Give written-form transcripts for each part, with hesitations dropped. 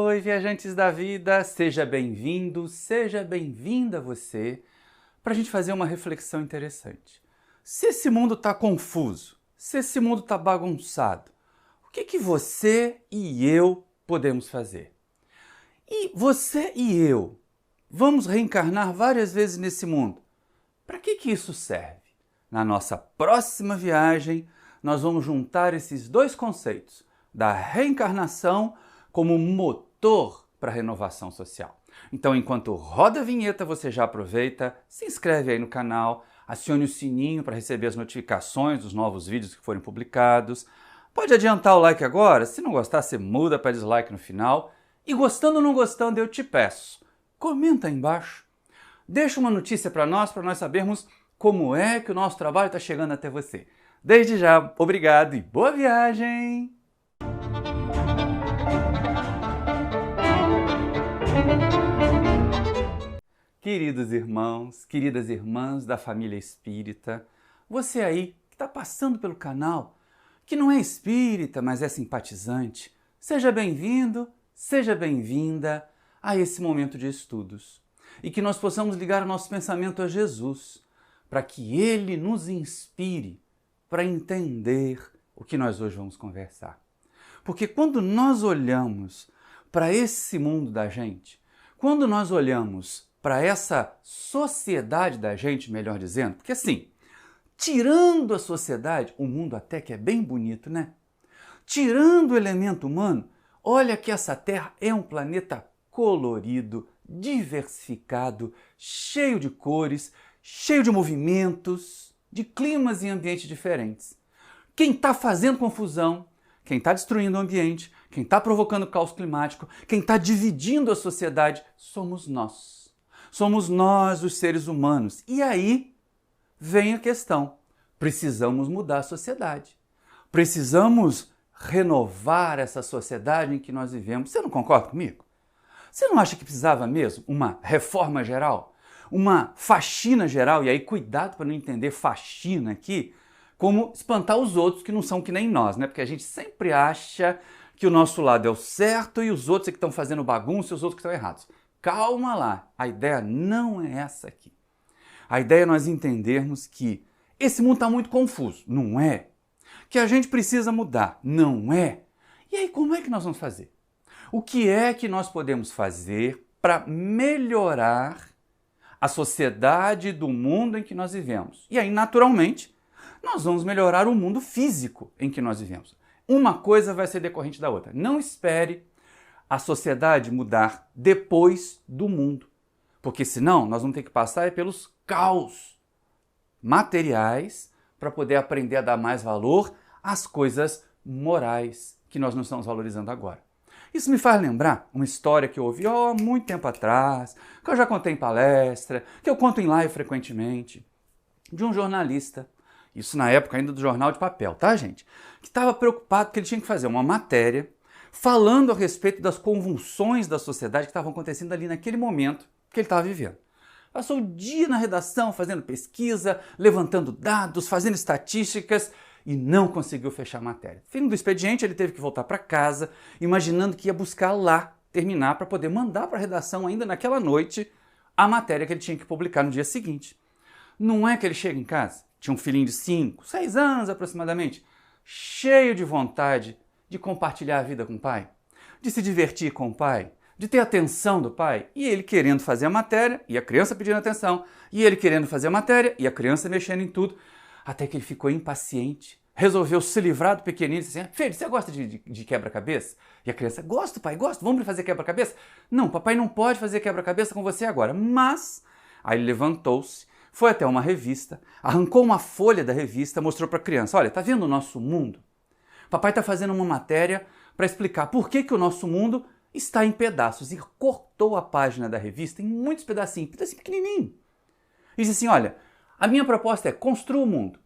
Oi, viajantes da vida, seja bem-vindo, seja bem-vinda você para a gente fazer uma reflexão interessante. Se esse mundo está confuso, se esse mundo está bagunçado, o que você e eu podemos fazer? E você e eu vamos reencarnar várias vezes nesse mundo. Para que isso serve? Na nossa próxima viagem, nós vamos juntar esses dois conceitos da reencarnação como motor para a renovação social. Então, enquanto roda a vinheta, você já aproveita, se inscreve aí no canal, acione o sininho para receber as notificações dos novos vídeos que forem publicados. Pode adiantar o like agora, se não gostar, você muda para dislike no final. E gostando ou não gostando, eu te peço, comenta aí embaixo. Deixa uma notícia para nós sabermos como é que o nosso trabalho está chegando até você. Desde já, obrigado e boa viagem! Queridos irmãos, queridas irmãs da família espírita, você aí que está passando pelo canal, que não é espírita, mas é simpatizante, seja bem-vindo, seja bem-vinda a esse momento de estudos. E que nós possamos ligar o nosso pensamento a Jesus, para que Ele nos inspire para entender o que nós hoje vamos conversar. Porque quando nós olhamos para esse mundo da gente, quando nós olhamos para essa sociedade da gente, melhor dizendo, porque assim, tirando a sociedade, o mundo até que é bem bonito, né? Tirando o elemento humano, olha que essa Terra é um planeta colorido, diversificado, cheio de cores, cheio de movimentos, de climas e ambientes diferentes. Quem está fazendo confusão, quem está destruindo o ambiente, quem está provocando caos climático, quem está dividindo a sociedade, somos nós. Somos nós, os seres humanos. E aí vem a questão. Precisamos mudar a sociedade. Precisamos renovar essa sociedade em que nós vivemos. Você não concorda comigo? Você não acha que precisava mesmo uma reforma geral? Uma faxina geral? E aí cuidado para não entender faxina aqui como espantar os outros que não são que nem nós, né? Porque a gente sempre acha que o nosso lado é o certo e os outros é que estão fazendo bagunça e os outros que estão errados. Calma lá, a ideia não é essa aqui. A ideia é nós entendermos que esse mundo está muito confuso, não é? Que a gente precisa mudar, não é? E aí como é que nós vamos fazer? O que é que nós podemos fazer para melhorar a sociedade do mundo em que nós vivemos? E aí, naturalmente, nós vamos melhorar o mundo físico em que nós vivemos. Uma coisa vai ser decorrente da outra. Não espere a sociedade mudar depois do mundo, porque senão nós vamos ter que passar pelos caos materiais para poder aprender a dar mais valor às coisas morais que nós não estamos valorizando agora. Isso me faz lembrar uma história que eu ouvi há muito tempo atrás, que eu já contei em palestra, que eu conto em live frequentemente, de um jornalista, isso na época ainda do jornal de papel, tá, gente? Que estava preocupado porque ele tinha que fazer uma matéria falando a respeito das convulsões da sociedade que estavam acontecendo ali naquele momento que ele estava vivendo. Passou o dia na redação fazendo pesquisa, levantando dados, fazendo estatísticas e não conseguiu fechar a matéria. Fim do expediente, ele teve que voltar para casa, imaginando que ia buscar lá terminar para poder mandar para a redação ainda naquela noite a matéria que ele tinha que publicar no dia seguinte. Não é que ele chega em casa, tinha um filhinho de 5, 6 anos aproximadamente, cheio de vontade de compartilhar a vida com o pai, de se divertir com o pai, de ter a atenção do pai, e ele querendo fazer a matéria, e a criança pedindo atenção, e ele querendo fazer a matéria, e a criança mexendo em tudo, até que ele ficou impaciente, resolveu se livrar do pequenino e disse assim, filho, você gosta de quebra-cabeça? E a criança, gosto pai, gosto, vamos fazer quebra-cabeça? Não, papai não pode fazer quebra-cabeça com você agora, mas... Aí ele levantou-se, foi até uma revista, arrancou uma folha da revista, mostrou para a criança, olha, tá vendo o nosso mundo? Papai está fazendo uma matéria para explicar por que o nosso mundo está em pedaços. E cortou a página da revista em muitos pedacinhos, pedacinho pequenininho. E disse assim, olha, a minha proposta é construa o mundo.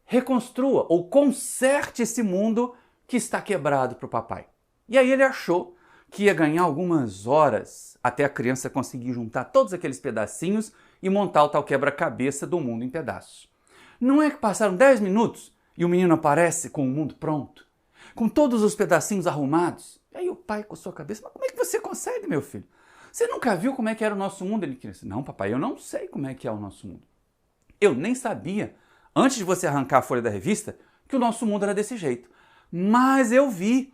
Reconstrua ou conserte esse mundo que está quebrado para o papai. E aí ele achou que ia ganhar algumas horas até a criança conseguir juntar todos aqueles pedacinhos e montar o tal quebra-cabeça do mundo em pedaços. Não é que passaram 10 minutos e o menino aparece com o mundo pronto, com todos os pedacinhos arrumados. Aí o pai coçou a cabeça, mas como é que você consegue, meu filho? Você nunca viu como é que era o nosso mundo? Ele disse, não, papai, eu não sei como é que é o nosso mundo. Eu nem sabia, antes de você arrancar a folha da revista, que o nosso mundo era desse jeito. Mas eu vi.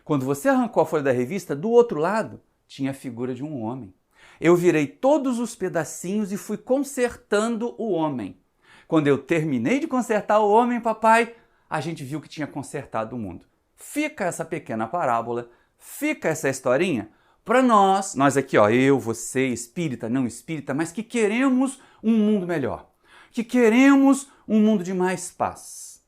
Quando você arrancou a folha da revista, do outro lado tinha a figura de um homem. Eu virei todos os pedacinhos e fui consertando o homem. Quando eu terminei de consertar o homem, papai, a gente viu que tinha consertado o mundo. Fica essa pequena parábola, fica essa historinha para nós aqui, ó, eu, você, espírita, não espírita, mas que queremos um mundo melhor, que queremos um mundo de mais paz.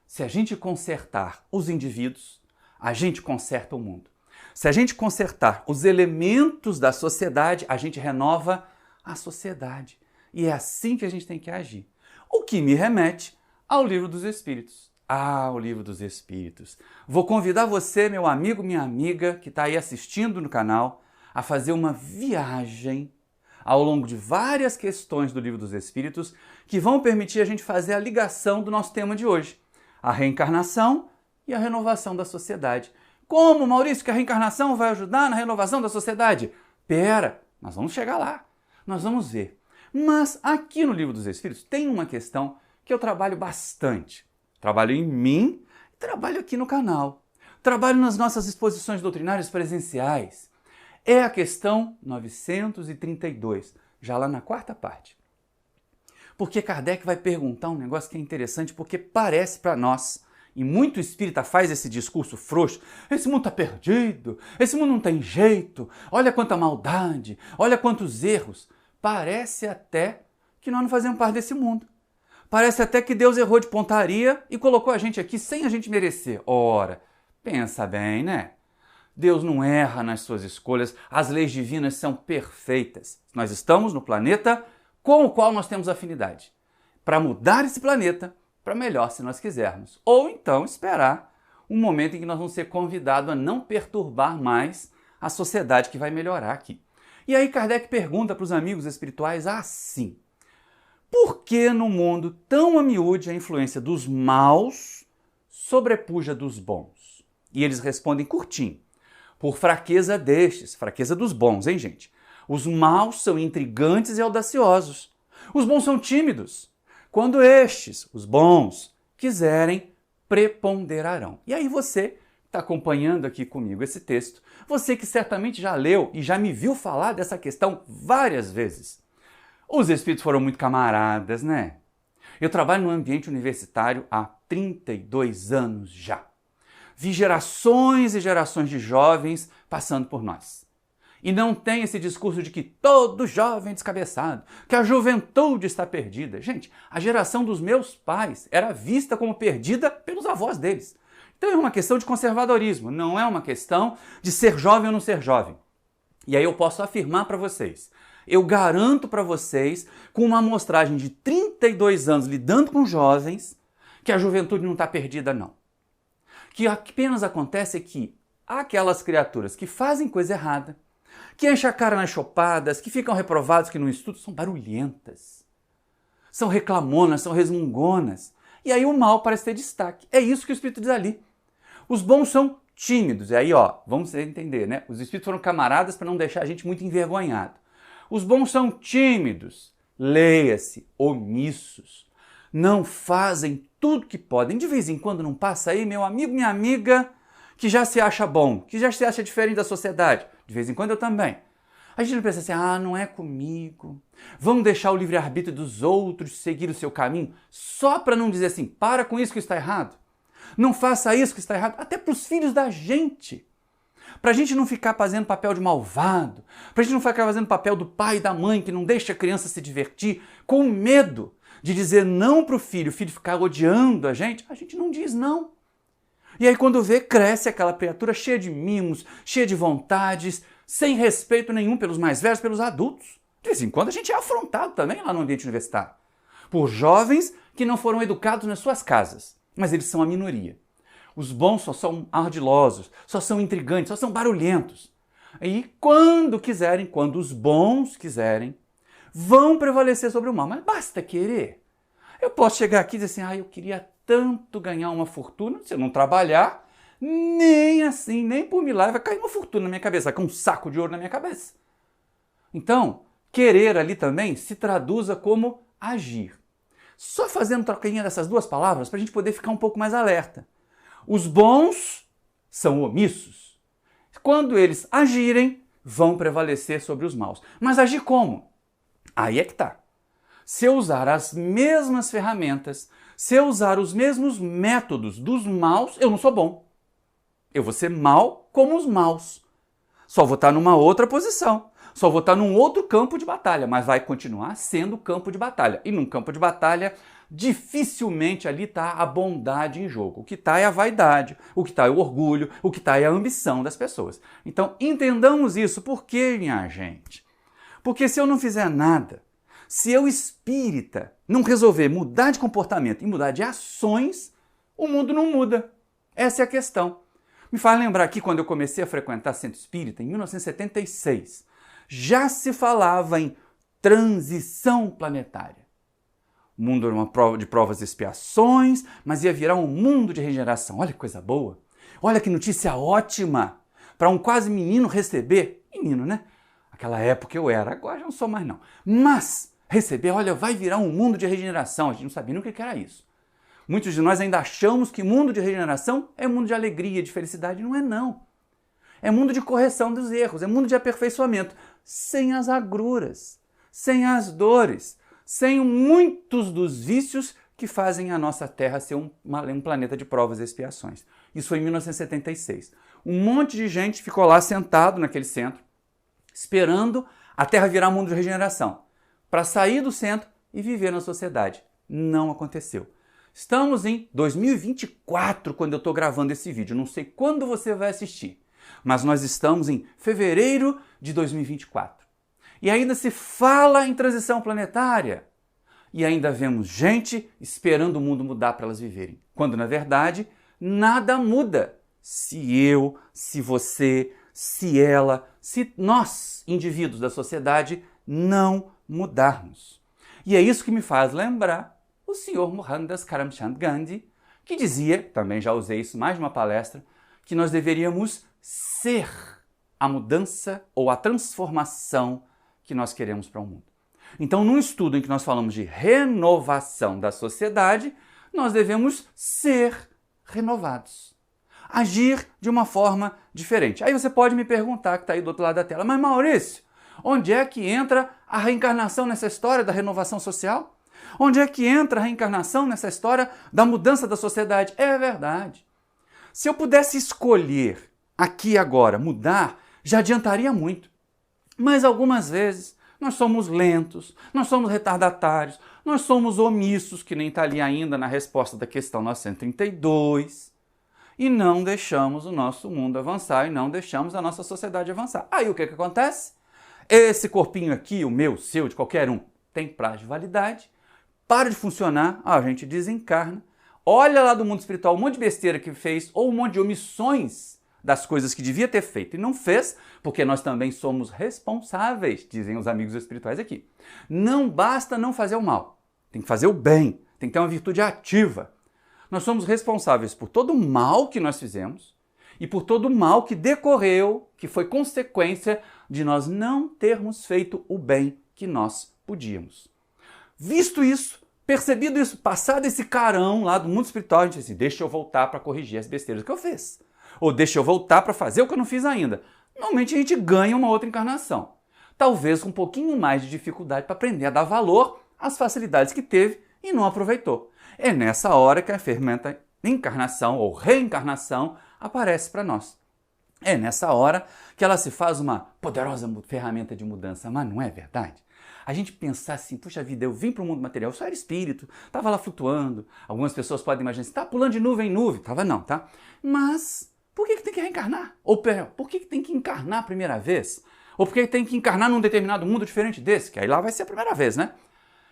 Se a gente consertar os indivíduos, a gente conserta o mundo. Se a gente consertar os elementos da sociedade, a gente renova a sociedade. E é assim que a gente tem que agir. O que me remete ao Livro dos Espíritos. O Livro dos Espíritos. Vou convidar você, meu amigo, minha amiga, que está aí assistindo no canal, a fazer uma viagem ao longo de várias questões do Livro dos Espíritos que vão permitir a gente fazer a ligação do nosso tema de hoje. A reencarnação e a renovação da sociedade. Como, Maurício, que a reencarnação vai ajudar na renovação da sociedade? Pera, nós vamos chegar lá. Nós vamos ver. Mas aqui no Livro dos Espíritos tem uma questão que eu trabalho bastante. Trabalho em mim e trabalho aqui no canal. Trabalho nas nossas exposições doutrinárias presenciais. É a questão 932, já lá na quarta parte. Porque Kardec vai perguntar um negócio que é interessante, porque parece para nós, e muito espírita faz esse discurso frouxo, esse mundo está perdido, esse mundo não tem jeito, olha quanta maldade, olha quantos erros. Parece até que nós não fazemos parte desse mundo. Parece até que Deus errou de pontaria e colocou a gente aqui sem a gente merecer. Ora, pensa bem, né? Deus não erra nas suas escolhas, as leis divinas são perfeitas. Nós estamos no planeta com o qual nós temos afinidade. Para mudar esse planeta, para melhor se nós quisermos. Ou então esperar um momento em que nós vamos ser convidados a não perturbar mais a sociedade que vai melhorar aqui. E aí Kardec pergunta para os amigos espirituais assim: por que no mundo tão a miúde a influência dos maus sobrepuja dos bons? E eles respondem curtinho: por fraqueza destes, fraqueza dos bons, hein, gente? Os maus são intrigantes e audaciosos. Os bons são tímidos. Quando estes, os bons, quiserem, preponderarão. E aí você está acompanhando aqui comigo esse texto, você que certamente já leu e já me viu falar dessa questão várias vezes. Os espíritos foram muito camaradas, né? Eu trabalho no ambiente universitário há 32 anos já. Vi gerações e gerações de jovens passando por nós. E não tem esse discurso de que todo jovem é descabeçado, que a juventude está perdida. Gente, a geração dos meus pais era vista como perdida pelos avós deles. Então é uma questão de conservadorismo, não é uma questão de ser jovem ou não ser jovem. E aí eu posso afirmar para vocês, eu garanto para vocês, com uma amostragem de 32 anos lidando com jovens, que a juventude não está perdida não. Que apenas acontece é que aquelas criaturas que fazem coisa errada, que enchem a cara nas chopadas, que ficam reprovados, que não estudam, são barulhentas. São reclamonas, são resmungonas. E aí o mal parece ter destaque. É isso que o Espírito diz ali. Os bons são tímidos. E aí, ó, vamos entender, né? Os Espíritos foram camaradas para não deixar a gente muito envergonhado. Os bons são tímidos. Leia-se, omissos. Não fazem tudo que podem. De vez em quando não passa aí, meu amigo, minha amiga, que já se acha bom, que já se acha diferente da sociedade. De vez em quando eu também. A gente não pensa assim, não é comigo. Vamos deixar o livre-arbítrio dos outros seguir o seu caminho só para não dizer assim, para com isso que está errado. Não faça isso que está errado. Até para os filhos da gente. Para a gente não ficar fazendo papel de malvado. Para a gente não ficar fazendo papel do pai e da mãe que não deixa a criança se divertir com medo de dizer não para o filho ficar odiando a gente não diz não. E aí quando vê, cresce aquela criatura cheia de mimos, cheia de vontades, sem respeito nenhum pelos mais velhos, pelos adultos. De vez em quando a gente é afrontado também lá no ambiente universitário. Por jovens que não foram educados nas suas casas. Mas eles são a minoria. Os bons só são ardilosos, só são intrigantes, só são barulhentos. E quando quiserem, quando os bons quiserem, vão prevalecer sobre o mal. Mas basta querer. Eu posso chegar aqui e dizer assim, eu queria tanto ganhar uma fortuna, se eu não trabalhar, Nem assim, nem por milagre, vai cair uma fortuna na minha cabeça, vai cair um saco de ouro na minha cabeça. Então, querer ali também se traduza como agir. Só fazendo troquinha dessas duas palavras para a gente poder ficar um pouco mais alerta. Os bons são omissos. Quando eles agirem, vão prevalecer sobre os maus. Mas agir como? Aí é que tá. Se eu usar as mesmas ferramentas, se eu usar os mesmos métodos dos maus, eu não sou bom. Eu vou ser mal como os maus. Só vou estar numa outra posição. Só vou estar num outro campo de batalha, mas vai continuar sendo campo de batalha. E num campo de batalha, dificilmente ali está a bondade em jogo. O que está é a vaidade, o que está é o orgulho, o que está é a ambição das pessoas. Então, entendamos isso. Por quê, minha gente? Porque se eu não fizer nada, se eu espírita não resolver mudar de comportamento e mudar de ações, o mundo não muda. Essa é a questão. Me faz lembrar aqui quando eu comecei a frequentar centro espírita, em 1976, já se falava em transição planetária. O mundo era uma prova de provas e expiações, mas ia virar um mundo de regeneração. Olha que coisa boa! Olha que notícia ótima! Para um quase menino receber, menino, né? Aquela época eu era, agora já não sou mais não. Mas receber, olha, vai virar um mundo de regeneração. A gente não sabia nunca o que era isso. Muitos de nós ainda achamos que mundo de regeneração é mundo de alegria, de felicidade. Não é não. É mundo de correção dos erros, é mundo de aperfeiçoamento, sem as agruras, sem as dores, sem muitos dos vícios que fazem a nossa Terra ser um planeta de provas e expiações. Isso foi em 1976. Um monte de gente ficou lá sentado naquele centro, esperando a Terra virar mundo de regeneração, para sair do centro e viver na sociedade. Não aconteceu. Estamos em 2024 quando eu estou gravando esse vídeo. Não sei quando você vai assistir, mas nós estamos em fevereiro de 2024. E ainda se fala em transição planetária. E ainda vemos gente esperando o mundo mudar para elas viverem. Quando, na verdade, nada muda. Se eu, se você, se ela, se nós, indivíduos da sociedade, não mudarmos. E é isso que me faz lembrar o senhor Mohandas Karamchand Gandhi, que dizia, também já usei isso mais de uma palestra, que nós deveríamos ser a mudança ou a transformação que nós queremos para o mundo. Então, num estudo em que nós falamos de renovação da sociedade, nós devemos ser renovados. Agir de uma forma diferente. Aí você pode me perguntar, que está aí do outro lado da tela, mas Maurício, onde é que entra a reencarnação nessa história da renovação social? Onde é que entra a reencarnação nessa história da mudança da sociedade? É verdade. Se eu pudesse escolher aqui e agora mudar, já adiantaria muito. Mas algumas vezes nós somos lentos, nós somos retardatários, nós somos omissos, que nem está ali ainda na resposta da questão 932, e não deixamos o nosso mundo avançar e não deixamos a nossa sociedade avançar. Aí o que acontece? Esse corpinho aqui, o meu, o seu, de qualquer um, tem prazo de validade, para de funcionar, a gente desencarna, olha lá do mundo espiritual um monte de besteira que fez ou um monte de omissões das coisas que devia ter feito e não fez, porque nós também somos responsáveis, dizem os amigos espirituais aqui. Não basta não fazer o mal, tem que fazer o bem, tem que ter uma virtude ativa. Nós somos responsáveis por todo o mal que nós fizemos e por todo o mal que decorreu, que foi consequência de nós não termos feito o bem que nós podíamos. Visto isso, percebido isso, passado esse carão lá do mundo espiritual, a gente diz assim, deixa eu voltar para corrigir as besteiras que eu fiz. Ou deixa eu voltar para fazer o que eu não fiz ainda. Normalmente a gente ganha uma outra encarnação. Talvez com um pouquinho mais de dificuldade para aprender a dar valor às facilidades que teve e não aproveitou. É nessa hora que a ferramenta encarnação ou reencarnação aparece para nós. É nessa hora que ela se faz uma poderosa ferramenta de mudança, mas não é verdade? A gente pensar assim, puxa vida, eu vim para o mundo material, eu só era espírito, estava lá flutuando. Algumas pessoas podem imaginar assim, tá pulando de nuvem em nuvem. Tava não, tá? Mas por que tem que reencarnar? Ou por que tem que encarnar a primeira vez? Ou por que tem que encarnar num determinado mundo diferente desse? Que aí lá vai ser a primeira vez, né?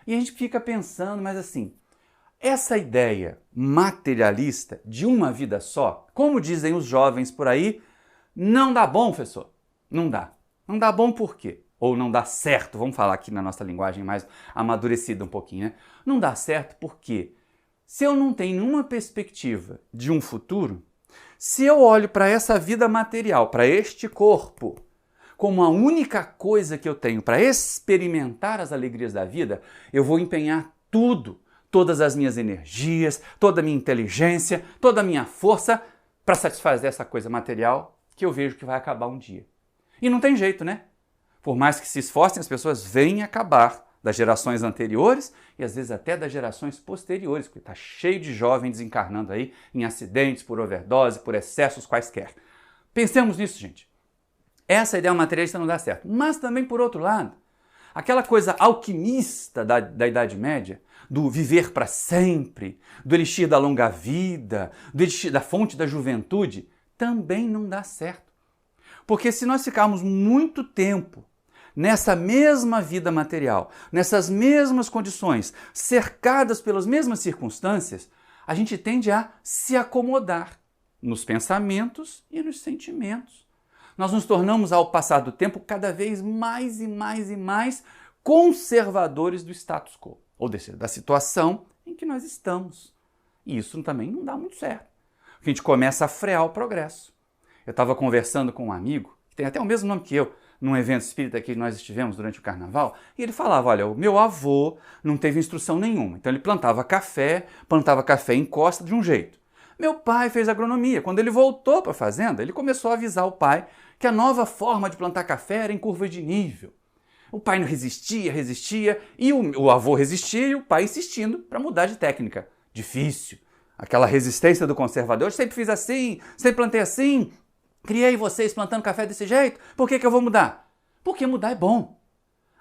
E a gente fica pensando, mas assim, essa ideia materialista de uma vida só, como dizem os jovens por aí, não dá bom, professor. Não dá. Não dá bom por quê? Ou não dá certo, vamos falar aqui na nossa linguagem mais amadurecida um pouquinho, né? Não dá certo porque se eu não tenho nenhuma perspectiva de um futuro, Se eu olho para essa vida material, para este corpo, como a única coisa que eu tenho para experimentar as alegrias da vida, eu vou empenhar tudo, todas as minhas energias, toda a minha inteligência, toda a minha força para satisfazer essa coisa material que eu vejo que vai acabar um dia. E não tem jeito, né? Por mais que se esforcem, as pessoas veem acabar das gerações anteriores e às vezes até das gerações posteriores, porque está cheio de jovens desencarnando aí em acidentes, por overdose, por excessos quaisquer. Pensemos nisso, gente. Essa ideia materialista não dá certo. Mas também, por outro lado, aquela coisa alquimista da Idade Média, do viver para sempre, do elixir da longa vida, do elixir da fonte da juventude, também não dá certo. Porque se nós ficarmos muito tempo nessa mesma vida material, nessas mesmas condições, cercadas pelas mesmas circunstâncias, a gente tende a se acomodar nos pensamentos e nos sentimentos. Nós nos tornamos, ao passar do tempo, cada vez mais e mais e mais conservadores do status quo, ou seja, da situação em que nós estamos. E isso também não dá muito certo. A gente começa a frear o progresso. Eu estava conversando com um amigo, que tem até o mesmo nome que eu, num evento espírita que nós estivemos durante o carnaval, e ele falava, olha, o meu avô não teve instrução nenhuma, então ele plantava café em costa de um jeito. Meu pai fez agronomia. Quando ele voltou para a fazenda, ele começou a avisar o pai que a nova forma de plantar café era em curva de nível. O pai não resistia, e o avô resistia e o pai insistindo para mudar de técnica. Difícil. Aquela resistência do conservador, eu sempre fiz assim, sempre plantei assim, criei vocês plantando café desse jeito, por que eu vou mudar? Porque mudar é bom.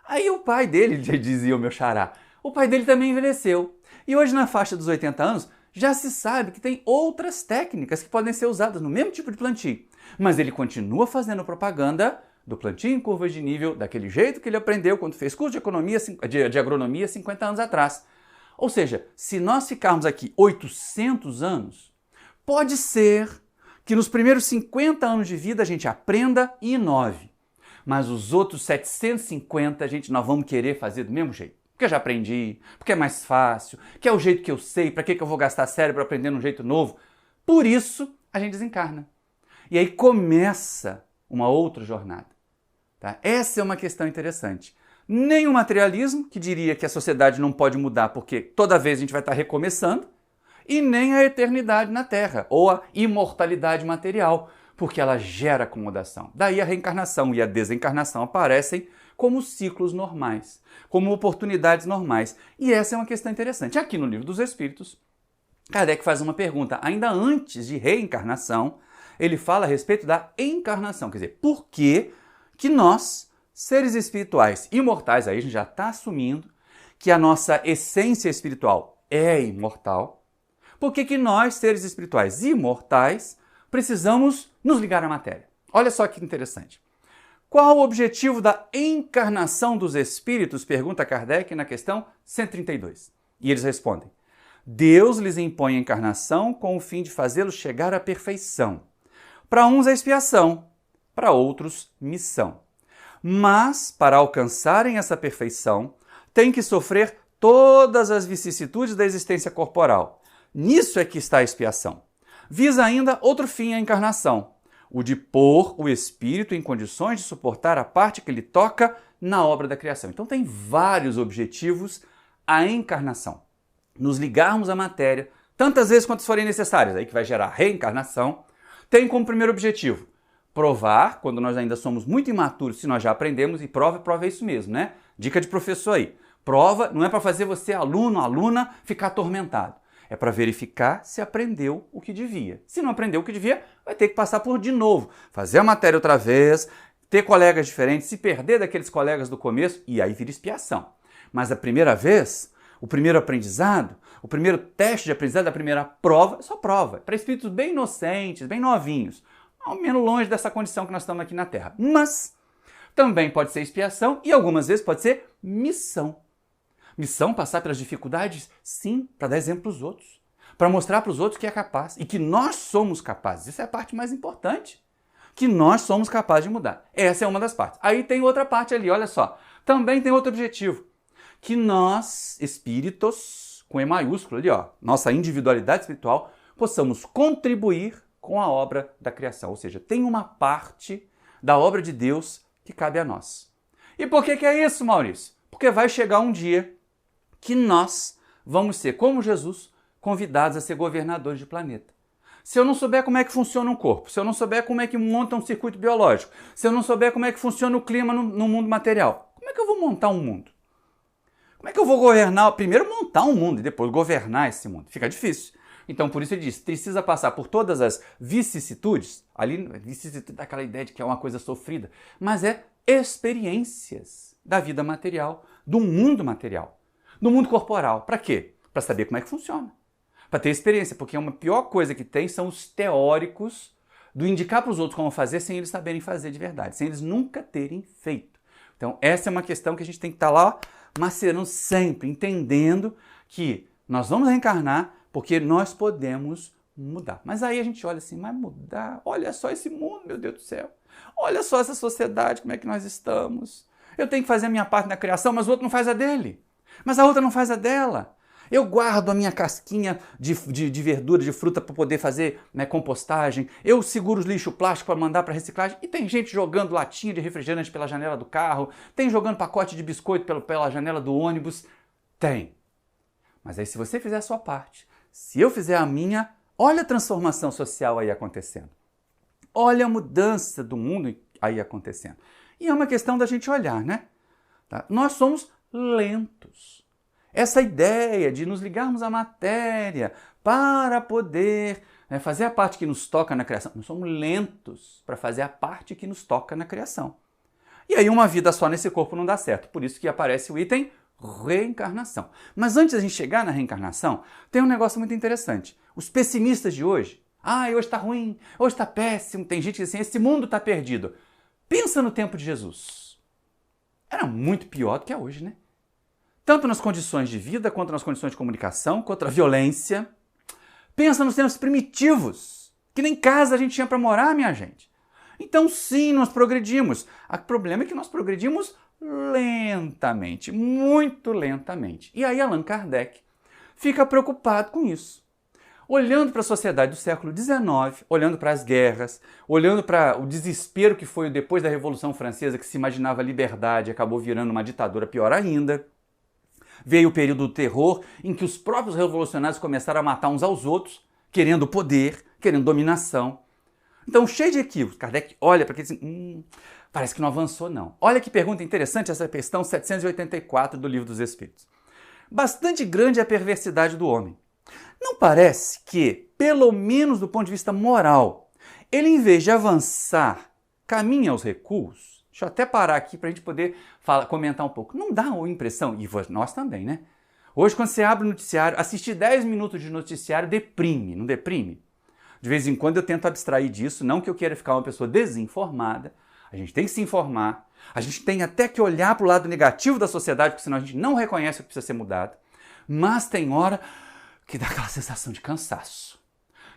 Aí o pai dele, dizia o meu xará, o pai dele também envelheceu. E hoje na faixa dos 80 anos, já se sabe que tem outras técnicas que podem ser usadas no mesmo tipo de plantio. Mas ele continua fazendo propaganda do plantio em curvas de nível, daquele jeito que ele aprendeu quando fez curso de agronomia 50 anos atrás. Ou seja, se nós ficarmos aqui 800 anos, pode ser que nos primeiros 50 anos de vida a gente aprenda e inove. Mas os outros 750 nós vamos querer fazer do mesmo jeito. Porque eu já aprendi, porque é mais fácil, que é o jeito que eu sei, para que eu vou gastar cérebro aprendendo um jeito novo? Por isso a gente desencarna. E aí começa uma outra jornada. Tá? Essa é uma questão interessante. Nem o materialismo, que diria que a sociedade não pode mudar porque toda vez a gente vai estar recomeçando, e nem a eternidade na Terra, ou a imortalidade material, porque ela gera acomodação. Daí a reencarnação e a desencarnação aparecem como ciclos normais, como oportunidades normais. E essa é uma questão interessante. Aqui no Livro dos Espíritos, Kardec faz uma pergunta, ainda antes de reencarnação, ele fala a respeito da encarnação, quer dizer, por que nós, seres espirituais imortais, aí a gente já está assumindo que a nossa essência espiritual é imortal, por que nós, seres espirituais imortais, precisamos nos ligar à matéria? Olha só que interessante. Qual o objetivo da encarnação dos espíritos? Pergunta Kardec na questão 132. E eles respondem: Deus lhes impõe a encarnação com o fim de fazê-los chegar à perfeição. Para uns é expiação, para outros missão. Mas, para alcançarem essa perfeição, têm que sofrer todas as vicissitudes da existência corporal. Nisso é que está a expiação. Visa ainda outro fim à encarnação, o de pôr o espírito em condições de suportar a parte que lhe toca na obra da criação. Então tem vários objetivos a encarnação. Nos ligarmos à matéria, tantas vezes quantas forem necessárias, aí que vai gerar reencarnação, tem como primeiro objetivo provar, quando nós ainda somos muito imaturos, se nós já aprendemos, e prova é isso mesmo, né? Dica de professor aí. Prova não é para fazer você, aluno, aluna, ficar atormentado. É para verificar se aprendeu o que devia. Se não aprendeu o que devia, vai ter que passar por de novo. Fazer a matéria outra vez, ter colegas diferentes, se perder daqueles colegas do começo, e aí vira expiação. Mas a primeira vez, o primeiro aprendizado, o primeiro teste de aprendizado, a primeira prova, é só prova. Para espíritos bem inocentes, bem novinhos, ao menos longe dessa condição que nós estamos aqui na Terra. Mas também pode ser expiação e algumas vezes pode ser missão. Missão, passar pelas dificuldades? Sim, para dar exemplo para os outros. Para mostrar para os outros que é capaz e que nós somos capazes. Essa é a parte mais importante. Que nós somos capazes de mudar. Essa é uma das partes. Aí tem outra parte ali, olha só. Também tem outro objetivo. Que nós, espíritos, com E maiúsculo ali, ó, nossa individualidade espiritual, possamos contribuir com a obra da criação. Ou seja, tem uma parte da obra de Deus que cabe a nós. E por que é isso, Maurício? Porque vai chegar um dia que nós vamos ser, como Jesus, convidados a ser governadores de planeta. Se eu não souber como é que funciona um corpo, se eu não souber como é que monta um circuito biológico, se eu não souber como é que funciona o clima no mundo material, como é que eu vou montar um mundo? Como é que eu vou governar? Primeiro montar um mundo e depois governar esse mundo. Fica difícil. Então, por isso ele diz, precisa passar por todas as vicissitudes. Ali, vicissitude dá aquela ideia de que é uma coisa sofrida, mas é experiências da vida material, do mundo material, do mundo corporal. Para quê? Para saber como é que funciona. Para ter experiência, porque uma pior coisa que tem são os teóricos do indicar para os outros como fazer sem eles saberem fazer de verdade, sem eles nunca terem feito. Então, essa é uma questão que a gente tem que estar lá macerando sempre, entendendo que nós vamos reencarnar porque nós podemos mudar. Mas aí a gente olha assim, mas mudar? Olha só esse mundo, meu Deus do céu. Olha só essa sociedade, como é que nós estamos. Eu tenho que fazer a minha parte na criação, mas o outro não faz a dele. Mas a outra não faz a dela. Eu guardo a minha casquinha de verdura, de fruta para poder fazer compostagem. Eu seguro os lixo plástico para mandar para reciclagem. E tem gente jogando latinha de refrigerante pela janela do carro. Tem jogando pacote de biscoito pela janela do ônibus. Tem. Mas aí se você fizer a sua parte, se eu fizer a minha, olha a transformação social aí acontecendo. Olha a mudança do mundo aí acontecendo. E é uma questão da gente olhar, né? Tá? Nós somos lentos. Essa ideia de nos ligarmos à matéria para poder fazer a parte que nos toca na criação. Nós somos lentos para fazer a parte que nos toca na criação. E aí uma vida só nesse corpo não dá certo. Por isso que aparece o item reencarnação. Mas antes da gente chegar na reencarnação, tem um negócio muito interessante. Os pessimistas de hoje, hoje está ruim, hoje está péssimo, tem gente que diz assim, esse mundo está perdido. Pensa no tempo de Jesus. Era muito pior do que é hoje, né? Tanto nas condições de vida, quanto nas condições de comunicação, quanto a violência. Pensa nos tempos primitivos, que nem casa a gente tinha para morar, minha gente. Então sim, nós progredimos. O problema é que nós progredimos lentamente, muito lentamente. E aí Allan Kardec fica preocupado com isso. Olhando para a sociedade do século XIX, olhando para as guerras, olhando para o desespero que foi depois da Revolução Francesa, que se imaginava liberdade e acabou virando uma ditadura pior ainda. Veio o período do terror, em que os próprios revolucionários começaram a matar uns aos outros, querendo poder, querendo dominação. Então, cheio de equívocos, Kardec olha para aquilo e diz assim, parece que não avançou não. Olha que pergunta interessante essa questão 784 do Livro dos Espíritos. Bastante grande é a perversidade do homem. Não parece que, pelo menos do ponto de vista moral, ele em vez de avançar, caminha aos recuos? Deixa eu até parar aqui para a gente poder comentar um pouco. Não dá uma impressão, e nós também, né? Hoje, quando você abre o noticiário, assistir 10 minutos de noticiário deprime, não deprime? De vez em quando eu tento abstrair disso, não que eu queira ficar uma pessoa desinformada. A gente tem que se informar, a gente tem até que olhar para o lado negativo da sociedade, porque senão a gente não reconhece o que precisa ser mudado. Mas tem hora que dá aquela sensação de cansaço.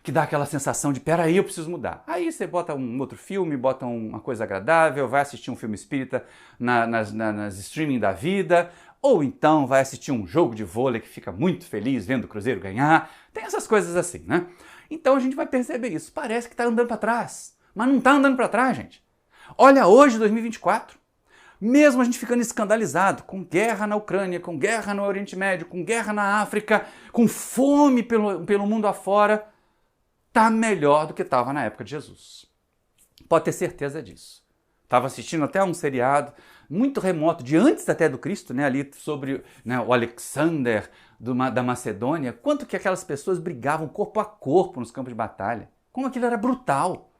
Que dá aquela sensação de, peraí, eu preciso mudar. Aí você bota um outro filme, bota uma coisa agradável, vai assistir um filme espírita nas streaming da vida, ou então vai assistir um jogo de vôlei que fica muito feliz vendo o Cruzeiro ganhar. Tem essas coisas assim, né? Então a gente vai perceber isso. Parece que está andando para trás, mas não está andando para trás, gente. Olha hoje, 2024. Mesmo a gente ficando escandalizado, com guerra na Ucrânia, com guerra no Oriente Médio, com guerra na África, com fome pelo mundo afora, está melhor do que estava na época de Jesus. Pode ter certeza disso. Estava assistindo até um seriado muito remoto, de antes até do Cristo, né, ali sobre o Alexander da Macedônia, quanto que aquelas pessoas brigavam corpo a corpo nos campos de batalha. Como aquilo era brutal.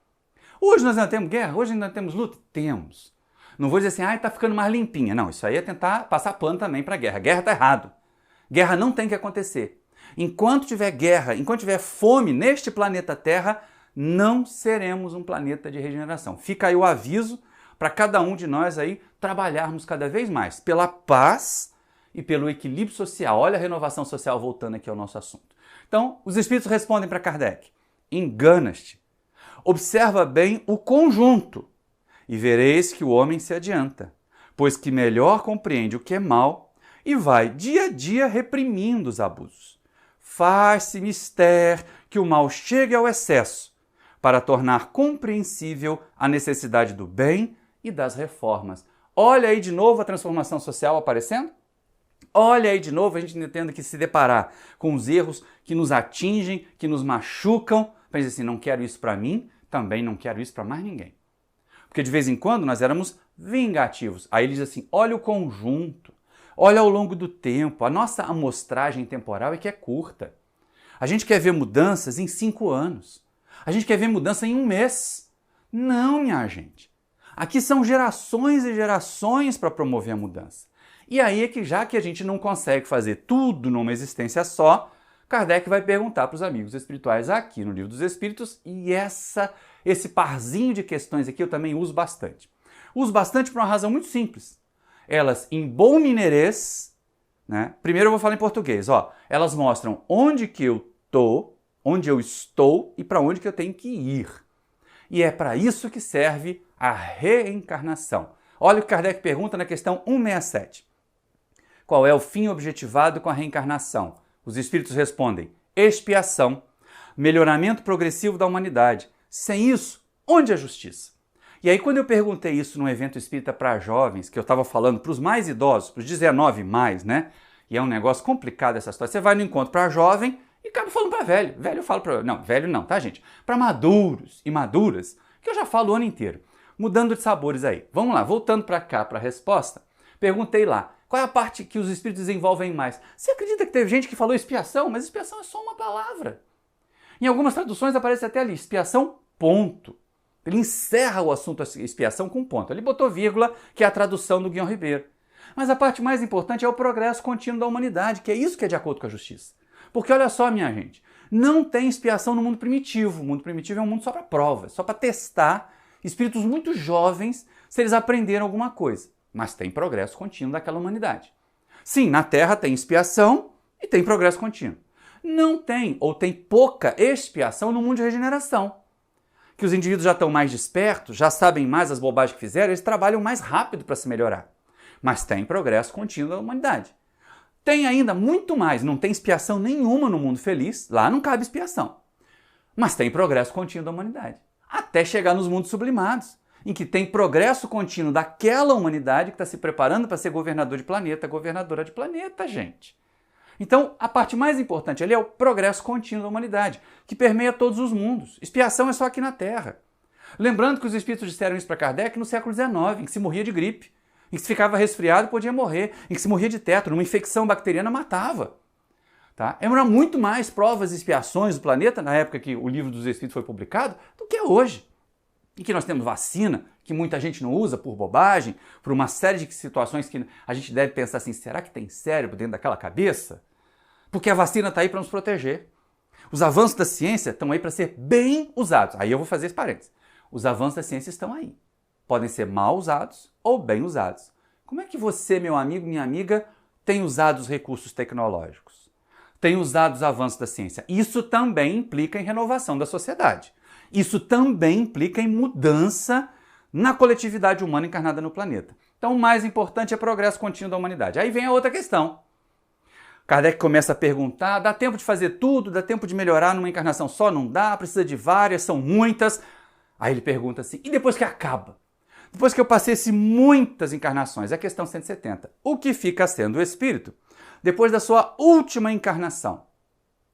Hoje nós ainda temos guerra? Hoje ainda temos luta? Temos. Não vou dizer assim, está ficando mais limpinha. Não, isso aí é tentar passar pano também para a guerra. Guerra está errado. Guerra não tem que acontecer. Enquanto tiver guerra, enquanto tiver fome neste planeta Terra, não seremos um planeta de regeneração. Fica aí o aviso para cada um de nós aí trabalharmos cada vez mais pela paz e pelo equilíbrio social. Olha a renovação social voltando aqui ao nosso assunto. Então, os espíritos respondem para Kardec: enganas-te. Observa bem o conjunto e vereis que o homem se adianta, pois que melhor compreende o que é mal e vai dia a dia reprimindo os abusos. Faz-se mister que o mal chegue ao excesso, para tornar compreensível a necessidade do bem e das reformas. Olha aí de novo a transformação social aparecendo. Olha aí de novo a gente tendo que se deparar com os erros que nos atingem, que nos machucam. Pensa assim, não quero isso para mim, também não quero isso para mais ninguém. Porque de vez em quando nós éramos vingativos. Aí ele diz assim, olha o conjunto, olha ao longo do tempo. A nossa amostragem temporal é que é curta. A gente quer ver mudanças em 5 anos. A gente quer ver mudança em 1 mês. Não, minha gente. Aqui são gerações e gerações para promover a mudança. E aí é que já que a gente não consegue fazer tudo numa existência só, Kardec vai perguntar para os amigos espirituais aqui no Livro dos Espíritos, e esse parzinho de questões aqui eu também uso bastante. Uso bastante por uma razão muito simples. Elas, em bom mineirês, né? Primeiro eu vou falar em português, ó. Elas mostram onde que eu tô, onde eu estou e para onde que eu tenho que ir. E é para isso que serve a reencarnação. Olha o que Kardec pergunta na questão 167. Qual é o fim objetivado com a reencarnação? Os espíritos respondem, expiação, melhoramento progressivo da humanidade. Sem isso, onde a justiça? E aí quando eu perguntei isso num evento espírita para jovens, que eu estava falando para os mais idosos, para os 19 mais, né? E é um negócio complicado essa história. Você vai no encontro para jovem e acaba falando para velho. Velho eu falo para... Não, velho não, tá, gente? Para maduros e maduras, que eu já falo o ano inteiro. Mudando de sabores aí. Vamos lá, voltando para cá, para a resposta. Perguntei lá, qual é a parte que os espíritos desenvolvem mais? Você acredita que teve gente que falou expiação? Mas expiação é só uma palavra. Em algumas traduções aparece até ali, expiação, ponto. Ele encerra o assunto expiação com ponto. Ele botou vírgula, que é a tradução do Guion Ribeiro. Mas a parte mais importante é o progresso contínuo da humanidade, que é isso que é de acordo com a justiça. Porque olha só, minha gente, não tem expiação no mundo primitivo. O mundo primitivo é um mundo só para prova, só para testar espíritos muito jovens se eles aprenderam alguma coisa. Mas tem progresso contínuo daquela humanidade. Sim, na Terra tem expiação e tem progresso contínuo. Não tem, ou tem pouca expiação no mundo de regeneração. Que os indivíduos já estão mais despertos, já sabem mais as bobagens que fizeram, eles trabalham mais rápido para se melhorar. Mas tem progresso contínuo da humanidade. Tem ainda muito mais, não tem expiação nenhuma no mundo feliz, lá não cabe expiação. Mas tem progresso contínuo da humanidade. Até chegar nos mundos sublimados, em que tem progresso contínuo daquela humanidade que está se preparando para ser governador de planeta, governadora de planeta, gente. Então, a parte mais importante ali é o progresso contínuo da humanidade, que permeia todos os mundos. Expiação é só aqui na Terra. Lembrando que os espíritos disseram isso para Kardec no século XIX, em que se morria de gripe, em que se ficava resfriado e podia morrer, em que se morria de tétano, uma infecção bacteriana matava. Tá? Eram muito mais provas e expiações do planeta, na época que o Livro dos Espíritos foi publicado, do que é hoje. E que nós temos vacina, que muita gente não usa por bobagem, por uma série de situações que a gente deve pensar assim, será que tem cérebro dentro daquela cabeça? Porque a vacina está aí para nos proteger. Os avanços da ciência estão aí para ser bem usados. Aí eu vou fazer esse parênteses. Os avanços da ciência estão aí. Podem ser mal usados ou bem usados. Como é que você, meu amigo, minha amiga, tem usado os recursos tecnológicos? Tem usado os avanços da ciência? Isso também implica em renovação da sociedade. Isso também implica em mudança na coletividade humana encarnada no planeta. Então, o mais importante é o progresso contínuo da humanidade. Aí vem a outra questão. Kardec começa a perguntar, dá tempo de fazer tudo? Dá tempo de melhorar numa encarnação só? Não dá, precisa de várias, são muitas. Aí ele pergunta assim, e depois que acaba? Depois que eu passei muitas encarnações, é a questão 170. O que fica sendo o espírito depois da sua última encarnação?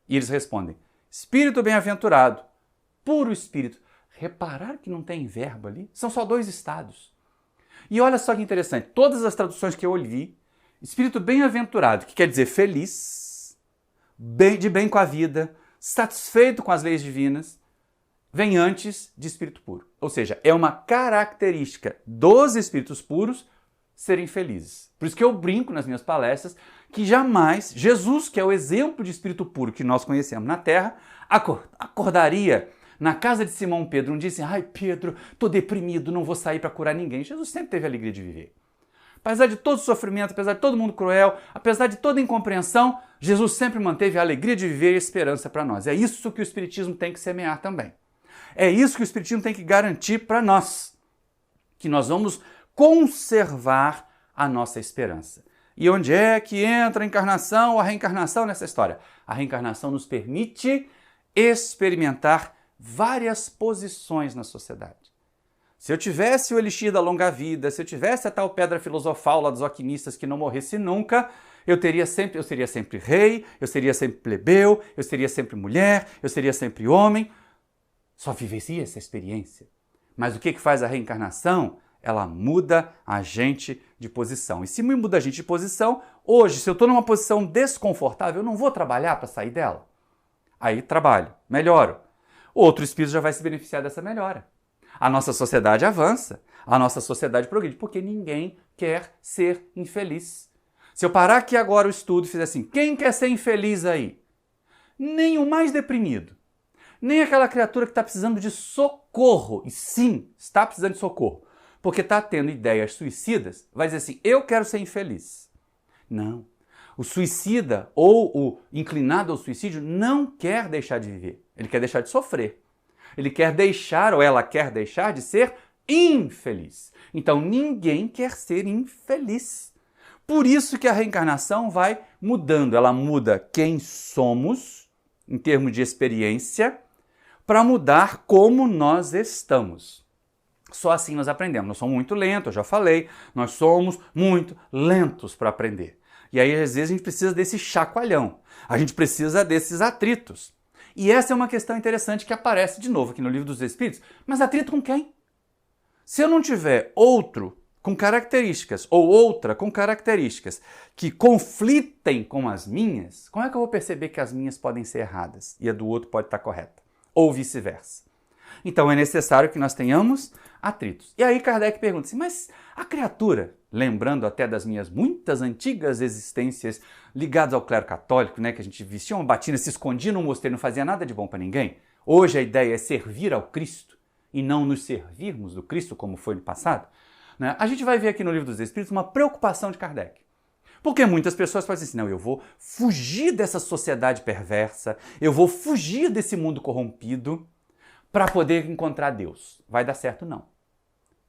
E eles respondem, espírito bem-aventurado, puro espírito. Reparar que não tem verbo ali? São só 2 estados. E olha só que interessante, todas as traduções que eu li, espírito bem-aventurado, que quer dizer feliz, de bem com a vida, satisfeito com as leis divinas, vem antes de espírito puro. Ou seja, é uma característica dos espíritos puros serem felizes. Por isso que eu brinco nas minhas palestras que jamais Jesus, que é o exemplo de espírito puro que nós conhecemos na Terra, acordaria na casa de Simão Pedro um dia assim, ai Pedro, tô deprimido, não vou sair para curar ninguém. Jesus sempre teve a alegria de viver. Apesar de todo o sofrimento, apesar de todo mundo cruel, apesar de toda incompreensão, Jesus sempre manteve a alegria de viver e a esperança para nós. É isso que o Espiritismo tem que semear também. É isso que o Espiritismo tem que garantir para nós, que nós vamos conservar a nossa esperança. E onde é que entra a encarnação ou a reencarnação nessa história? A reencarnação nos permite experimentar várias posições na sociedade. Se eu tivesse o elixir da longa vida, se eu tivesse a tal pedra filosofal lá dos alquimistas que não morresse nunca, eu seria sempre rei, eu seria sempre plebeu, eu seria sempre mulher, eu seria sempre homem. Só viveria essa experiência. Mas o que faz a reencarnação? Ela muda a gente de posição. E se muda a gente de posição, hoje, se eu estou numa posição desconfortável, eu não vou trabalhar para sair dela. Aí trabalho, melhoro. Outro espírito já vai se beneficiar dessa melhora. A nossa sociedade avança, a nossa sociedade progride, porque ninguém quer ser infeliz. Se eu parar aqui agora o estudo e fizer assim, quem quer ser infeliz aí? Nem o mais deprimido, nem aquela criatura que está precisando de socorro. E sim, está precisando de socorro, porque está tendo ideias suicidas, vai dizer assim, eu quero ser infeliz. Não. O suicida ou o inclinado ao suicídio não quer deixar de viver, ele quer deixar de sofrer. Ele quer deixar ou ela quer deixar de ser infeliz. Então ninguém quer ser infeliz. Por isso que a reencarnação vai mudando. Ela muda quem somos, em termos de experiência, para mudar como nós estamos. Só assim nós aprendemos. Nós somos muito lentos, eu já falei, nós somos muito lentos para aprender. E aí, às vezes, a gente precisa desse chacoalhão, a gente precisa desses atritos. E essa é uma questão interessante que aparece de novo aqui no Livro dos Espíritos. Mas atrito com quem? Se eu não tiver outro com características ou outra com características que conflitem com as minhas, como é que eu vou perceber que as minhas podem ser erradas e a do outro pode estar correta? Ou vice-versa. Então é necessário que nós tenhamos atritos. E aí Kardec pergunta assim, mas a criatura, lembrando até das minhas muitas antigas existências ligadas ao clero católico, né, que a gente vestia uma batina, se escondia no mosteiro, não fazia nada de bom para ninguém. Hoje a ideia é servir ao Cristo e não nos servirmos do Cristo como foi no passado. Né? A gente vai ver aqui no Livro dos Espíritos uma preocupação de Kardec. Porque muitas pessoas fazem assim, não, eu vou fugir dessa sociedade perversa, eu vou fugir desse mundo corrompido para poder encontrar Deus. Vai dar certo, não.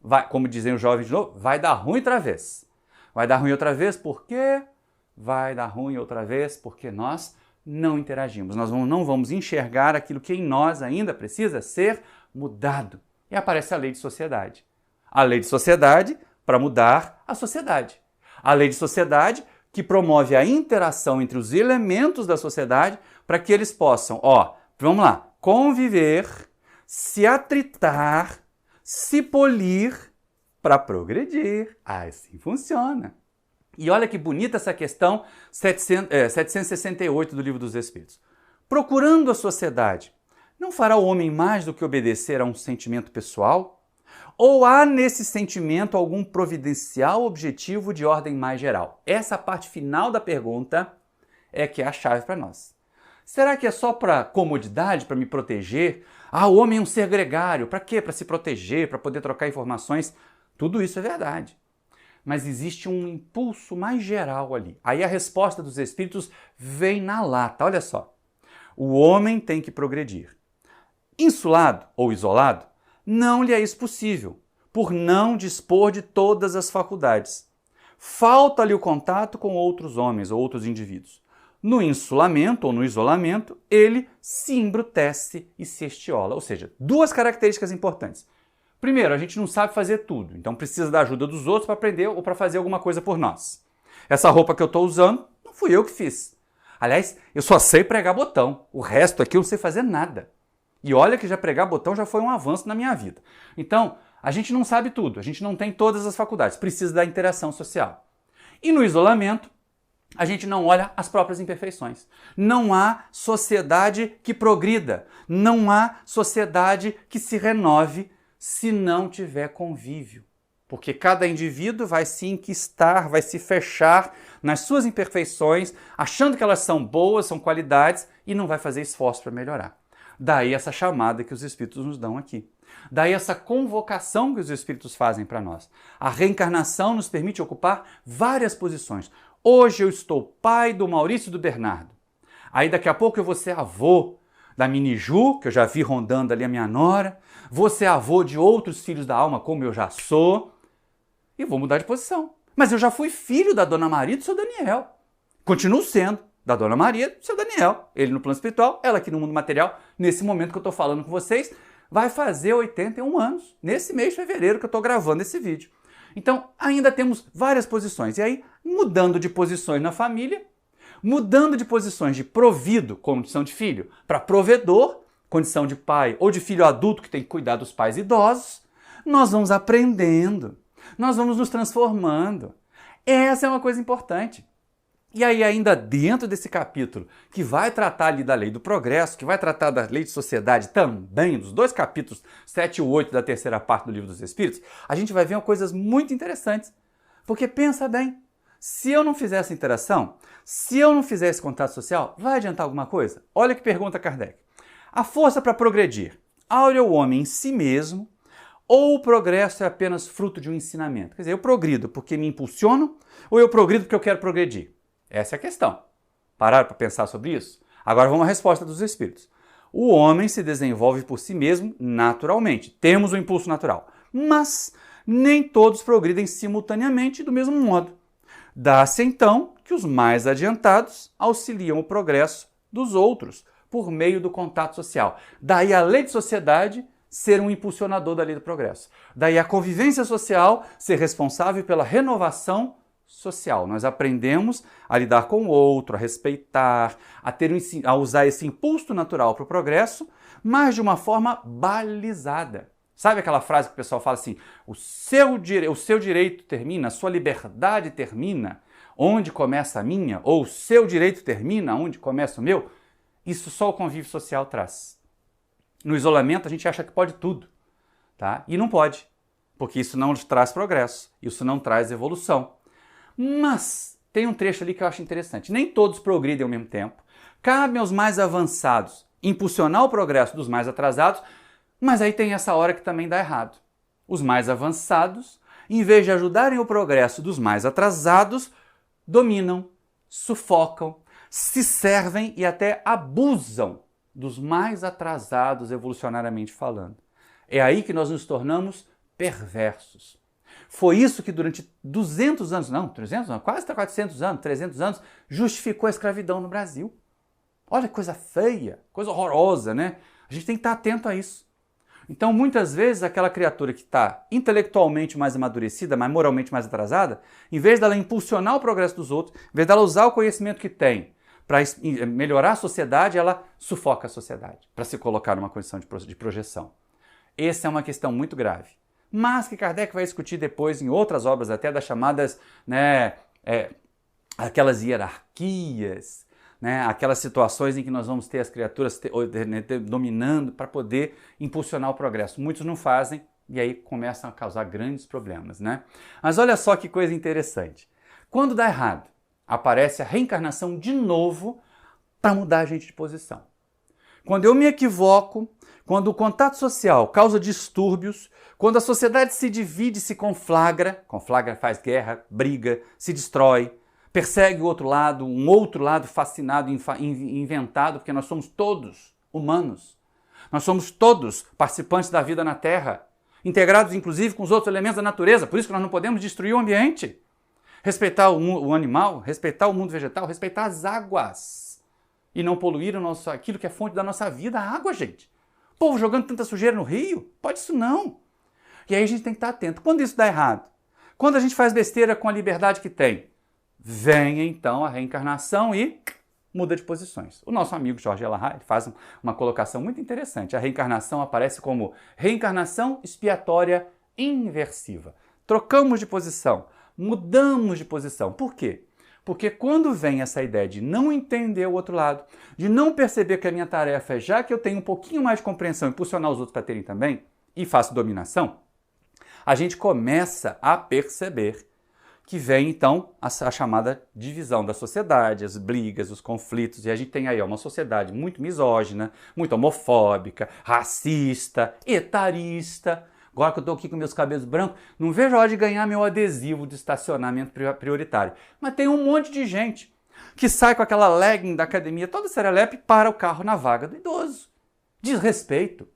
Vai, como dizem os jovens de novo, vai dar ruim outra vez. Vai dar ruim outra vez por quê? Vai dar ruim outra vez porque nós não interagimos. Nós não vamos enxergar aquilo que em nós ainda precisa ser mudado. E aparece a lei de sociedade. A lei de sociedade para mudar a sociedade. A lei de sociedade que promove a interação entre os elementos da sociedade para que eles possam, vamos lá, conviver, se atritar, se polir para progredir. Assim funciona. E olha que bonita essa questão 768 do Livro dos Espíritos. Procurando a sociedade, não fará o homem mais do que obedecer a um sentimento pessoal? Ou há nesse sentimento algum providencial objetivo de ordem mais geral? Essa parte final da pergunta é que é a chave para nós. Será que é só para comodidade, para me proteger? O homem é um ser gregário. Para quê? Para se proteger, para poder trocar informações. Tudo isso é verdade. Mas existe um impulso mais geral ali. Aí a resposta dos espíritos vem na lata. Olha só. O homem tem que progredir. Insulado ou isolado, não lhe é isso possível, por não dispor de todas as faculdades. Falta-lhe o contato com outros homens ou outros indivíduos. No insulamento ou no isolamento, ele se embrutece e se estiola. Ou seja, duas características importantes. Primeiro, a gente não sabe fazer tudo, então precisa da ajuda dos outros para aprender ou para fazer alguma coisa por nós. Essa roupa que eu estou usando, não fui eu que fiz. Aliás, eu só sei pregar botão. O resto aqui eu não sei fazer nada. E olha que já pregar botão já foi um avanço na minha vida. Então, a gente não sabe tudo, a gente não tem todas as faculdades, precisa da interação social. E no isolamento, a gente não olha as próprias imperfeições. Não há sociedade que progrida, não há sociedade que se renove se não tiver convívio. Porque cada indivíduo vai se enquistar, vai se fechar nas suas imperfeições, achando que elas são boas, são qualidades, e não vai fazer esforço para melhorar. Daí essa chamada que os Espíritos nos dão aqui. Daí essa convocação que os Espíritos fazem para nós. A reencarnação nos permite ocupar várias posições. Hoje eu estou pai do Maurício e do Bernardo. Aí daqui a pouco eu vou ser avô da Miniju, que eu já vi rondando ali a minha nora. Vou ser avô de outros filhos da alma, como eu já sou. E vou mudar de posição. Mas eu já fui filho da Dona Maria e do seu Daniel. Continuo sendo da Dona Maria, do seu Daniel. Ele no plano espiritual, ela aqui no mundo material. Nesse momento que eu estou falando com vocês, vai fazer 81 anos, nesse mês de fevereiro que eu estou gravando esse vídeo. Então, ainda temos várias posições. E aí, mudando de posições na família, mudando de posições de provido, condição de filho, para provedor, condição de pai ou de filho adulto que tem que cuidar dos pais idosos, nós vamos aprendendo, nós vamos nos transformando. Essa é uma coisa importante. E aí, ainda dentro desse capítulo, que vai tratar ali da lei do progresso, que vai tratar da lei de sociedade também, dos dois capítulos 7 e 8 da terceira parte do Livro dos Espíritos, a gente vai ver coisas muito interessantes. Porque pensa bem, se eu não fizer essa interação, se eu não fizer esse contato social, vai adiantar alguma coisa? Olha que pergunta Kardec. A força para progredir, aure o homem em si mesmo, ou o progresso é apenas fruto de um ensinamento? Quer dizer, eu progrido porque me impulsiono, ou eu progrido porque eu quero progredir? Essa é a questão. Pararam para pensar sobre isso? Agora vamos à resposta dos espíritos. O homem se desenvolve por si mesmo naturalmente. Temos o impulso natural. Mas nem todos progridem simultaneamente do mesmo modo. Dá-se então que os mais adiantados auxiliam o progresso dos outros por meio do contato social. Daí a lei de sociedade ser um impulsionador da lei do progresso. Daí a convivência social ser responsável pela renovação social. Nós aprendemos a lidar com o outro, a respeitar, a usar esse impulso natural para o progresso, mas de uma forma balizada. Sabe aquela frase que o pessoal fala assim, o seu direito termina, a sua liberdade termina onde começa a minha, ou o seu direito termina onde começa o meu? Isso só o convívio social traz. No isolamento a gente acha que pode tudo, tá? E não pode, porque isso não traz progresso, isso não traz evolução. Mas tem um trecho ali que eu acho interessante. Nem todos progridem ao mesmo tempo. Cabe aos mais avançados impulsionar o progresso dos mais atrasados, mas aí tem essa hora que também dá errado. Os mais avançados, em vez de ajudarem o progresso dos mais atrasados, dominam, sufocam, se servem e até abusam dos mais atrasados evolucionariamente falando. É aí que nós nos tornamos perversos. Foi isso que durante 200 anos, não, 300 anos, quase 400 anos, 300 anos, justificou a escravidão no Brasil. Olha que coisa feia, coisa horrorosa, né? A gente tem que estar atento a isso. Então, muitas vezes, aquela criatura que está intelectualmente mais amadurecida, mas moralmente mais atrasada, em vez dela impulsionar o progresso dos outros, em vez dela usar o conhecimento que tem para melhorar a sociedade, ela sufoca a sociedade, para se colocar numa condição de projeção. Essa é uma questão muito grave. Mas que Kardec vai discutir depois em outras obras até das chamadas, aquelas hierarquias, aquelas situações em que nós vamos ter as criaturas dominando para poder impulsionar o progresso. Muitos não fazem e aí começam a causar grandes problemas, né? Mas olha só que coisa interessante. Quando dá errado, aparece a reencarnação de novo para mudar a gente de posição. Quando eu me equivoco, quando o contato social causa distúrbios, quando a sociedade se divide, se conflagra faz guerra, briga, se destrói, persegue o outro lado, um outro lado fascinado, inventado, porque nós somos todos humanos. Nós somos todos participantes da vida na Terra, integrados inclusive com os outros elementos da natureza, por isso que nós não podemos destruir o ambiente. Respeitar o animal, respeitar o mundo vegetal, respeitar as águas e não poluir aquilo que é fonte da nossa vida, a água, gente. O povo jogando tanta sujeira no rio, pode isso não. E aí a gente tem que estar atento. Quando isso dá errado, quando a gente faz besteira com a liberdade que tem, vem então a reencarnação e muda de posições. O nosso amigo Jorge Elahá faz uma colocação muito interessante. A reencarnação aparece como reencarnação expiatória inversiva. Trocamos de posição, mudamos de posição. Por quê? Porque quando vem essa ideia de não entender o outro lado, de não perceber que a minha tarefa é, já que eu tenho um pouquinho mais de compreensão, impulsionar os outros para terem também, e faço dominação, a gente começa a perceber que vem então a chamada divisão da sociedade, as brigas, os conflitos, e a gente tem aí uma sociedade muito misógina, muito homofóbica, racista, etarista. Agora que eu estou aqui com meus cabelos brancos, não vejo a hora de ganhar meu adesivo de estacionamento prioritário. Mas tem um monte de gente que sai com aquela legging da academia toda serelepe para o carro na vaga do idoso. Desrespeito.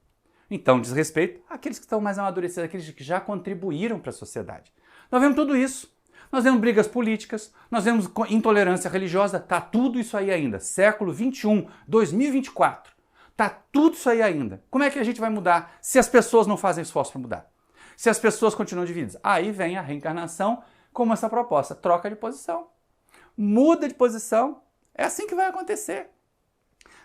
Então, desrespeito àqueles que estão mais amadurecidos, aqueles que já contribuíram para a sociedade. Nós vemos tudo isso. Nós vemos brigas políticas, nós vemos intolerância religiosa, tá tudo isso aí ainda. Século 21, 2024, tá tudo isso aí ainda. Como é que a gente vai mudar se as pessoas não fazem esforço para mudar? Se as pessoas continuam divididas? Aí vem a reencarnação como essa proposta, troca de posição. Muda de posição, é assim que vai acontecer.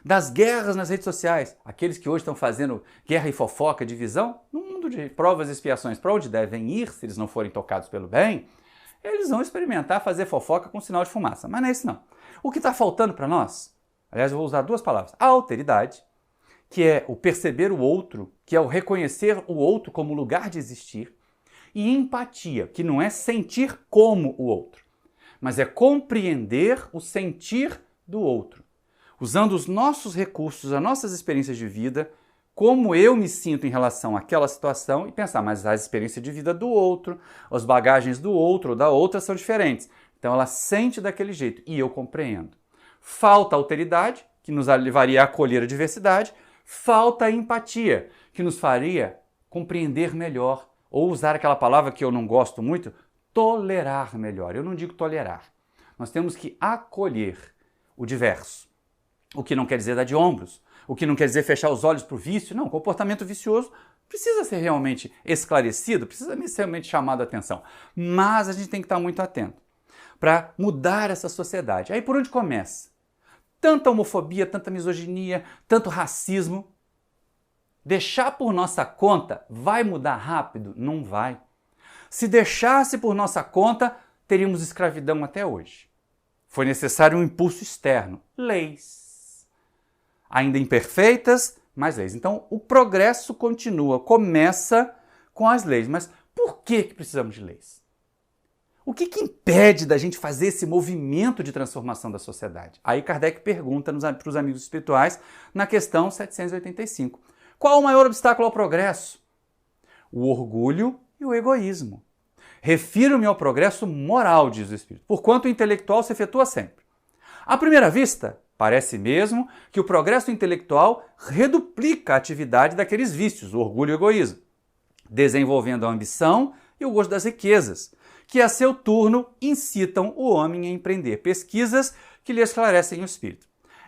Das guerras nas redes sociais, aqueles que hoje estão fazendo guerra e fofoca, divisão, no mundo de provas e expiações, para onde devem ir, se eles não forem tocados pelo bem, eles vão experimentar fazer fofoca com sinal de fumaça. Mas não é isso não. O que está faltando para nós, aliás, eu vou usar duas palavras, a alteridade, que é o perceber o outro, que é o reconhecer o outro como lugar de existir, e empatia, que não é sentir como o outro, mas é compreender o sentir do outro, usando os nossos recursos, as nossas experiências de vida, como eu me sinto em relação àquela situação e pensar, mas a experiência de vida do outro, as bagagens do outro ou da outra são diferentes. Então ela sente daquele jeito e eu compreendo. Falta alteridade, que nos levaria a acolher a diversidade, falta a empatia, que nos faria compreender melhor, ou usar aquela palavra que eu não gosto muito, tolerar melhor. Eu não digo tolerar. Nós temos que acolher o diverso. O que não quer dizer dar de ombros, o que não quer dizer fechar os olhos para o vício. Não, o comportamento vicioso precisa ser realmente esclarecido, precisa ser realmente chamado a atenção. Mas a gente tem que estar muito atento para mudar essa sociedade. Aí por onde começa? Tanta homofobia, tanta misoginia, tanto racismo. Deixar por nossa conta vai mudar rápido? Não vai. Se deixasse por nossa conta, teríamos escravidão até hoje. Foi necessário um impulso externo, leis. Ainda imperfeitas, mas leis. Então, o progresso continua, começa com as leis. Mas por que precisamos de leis? O que impede da gente fazer esse movimento de transformação da sociedade? Aí Kardec pergunta para os amigos espirituais na questão 785. Qual o maior obstáculo ao progresso? O orgulho e o egoísmo. Refiro-me ao progresso moral, diz o Espírito, porquanto o intelectual se efetua sempre. À primeira vista, parece mesmo que o progresso intelectual reduplica a atividade daqueles vícios, o orgulho e o egoísmo, desenvolvendo a ambição e o gosto das riquezas, que a seu turno incitam o homem a empreender pesquisas que lhe esclarecem o espírito.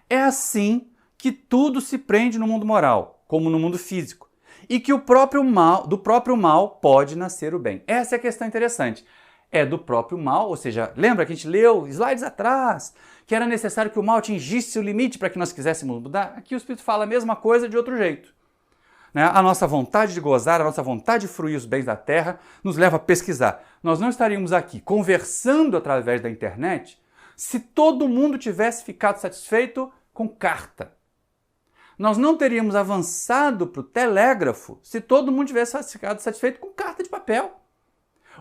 É assim que tudo se prende no mundo moral, como no mundo físico, e que do próprio mal pode nascer o bem. Essa é a questão interessante. É do próprio mal, ou seja, lembra que a gente leu slides atrás, que era necessário que o mal atingisse o limite para que nós quiséssemos mudar? Aqui o Espírito fala a mesma coisa de outro jeito. Né? A nossa vontade de gozar, a nossa vontade de fruir os bens da terra nos leva a pesquisar. Nós não estaríamos aqui conversando através da internet se todo mundo tivesse ficado satisfeito com carta. Nós não teríamos avançado para o telégrafo se todo mundo tivesse ficado satisfeito com carta de papel.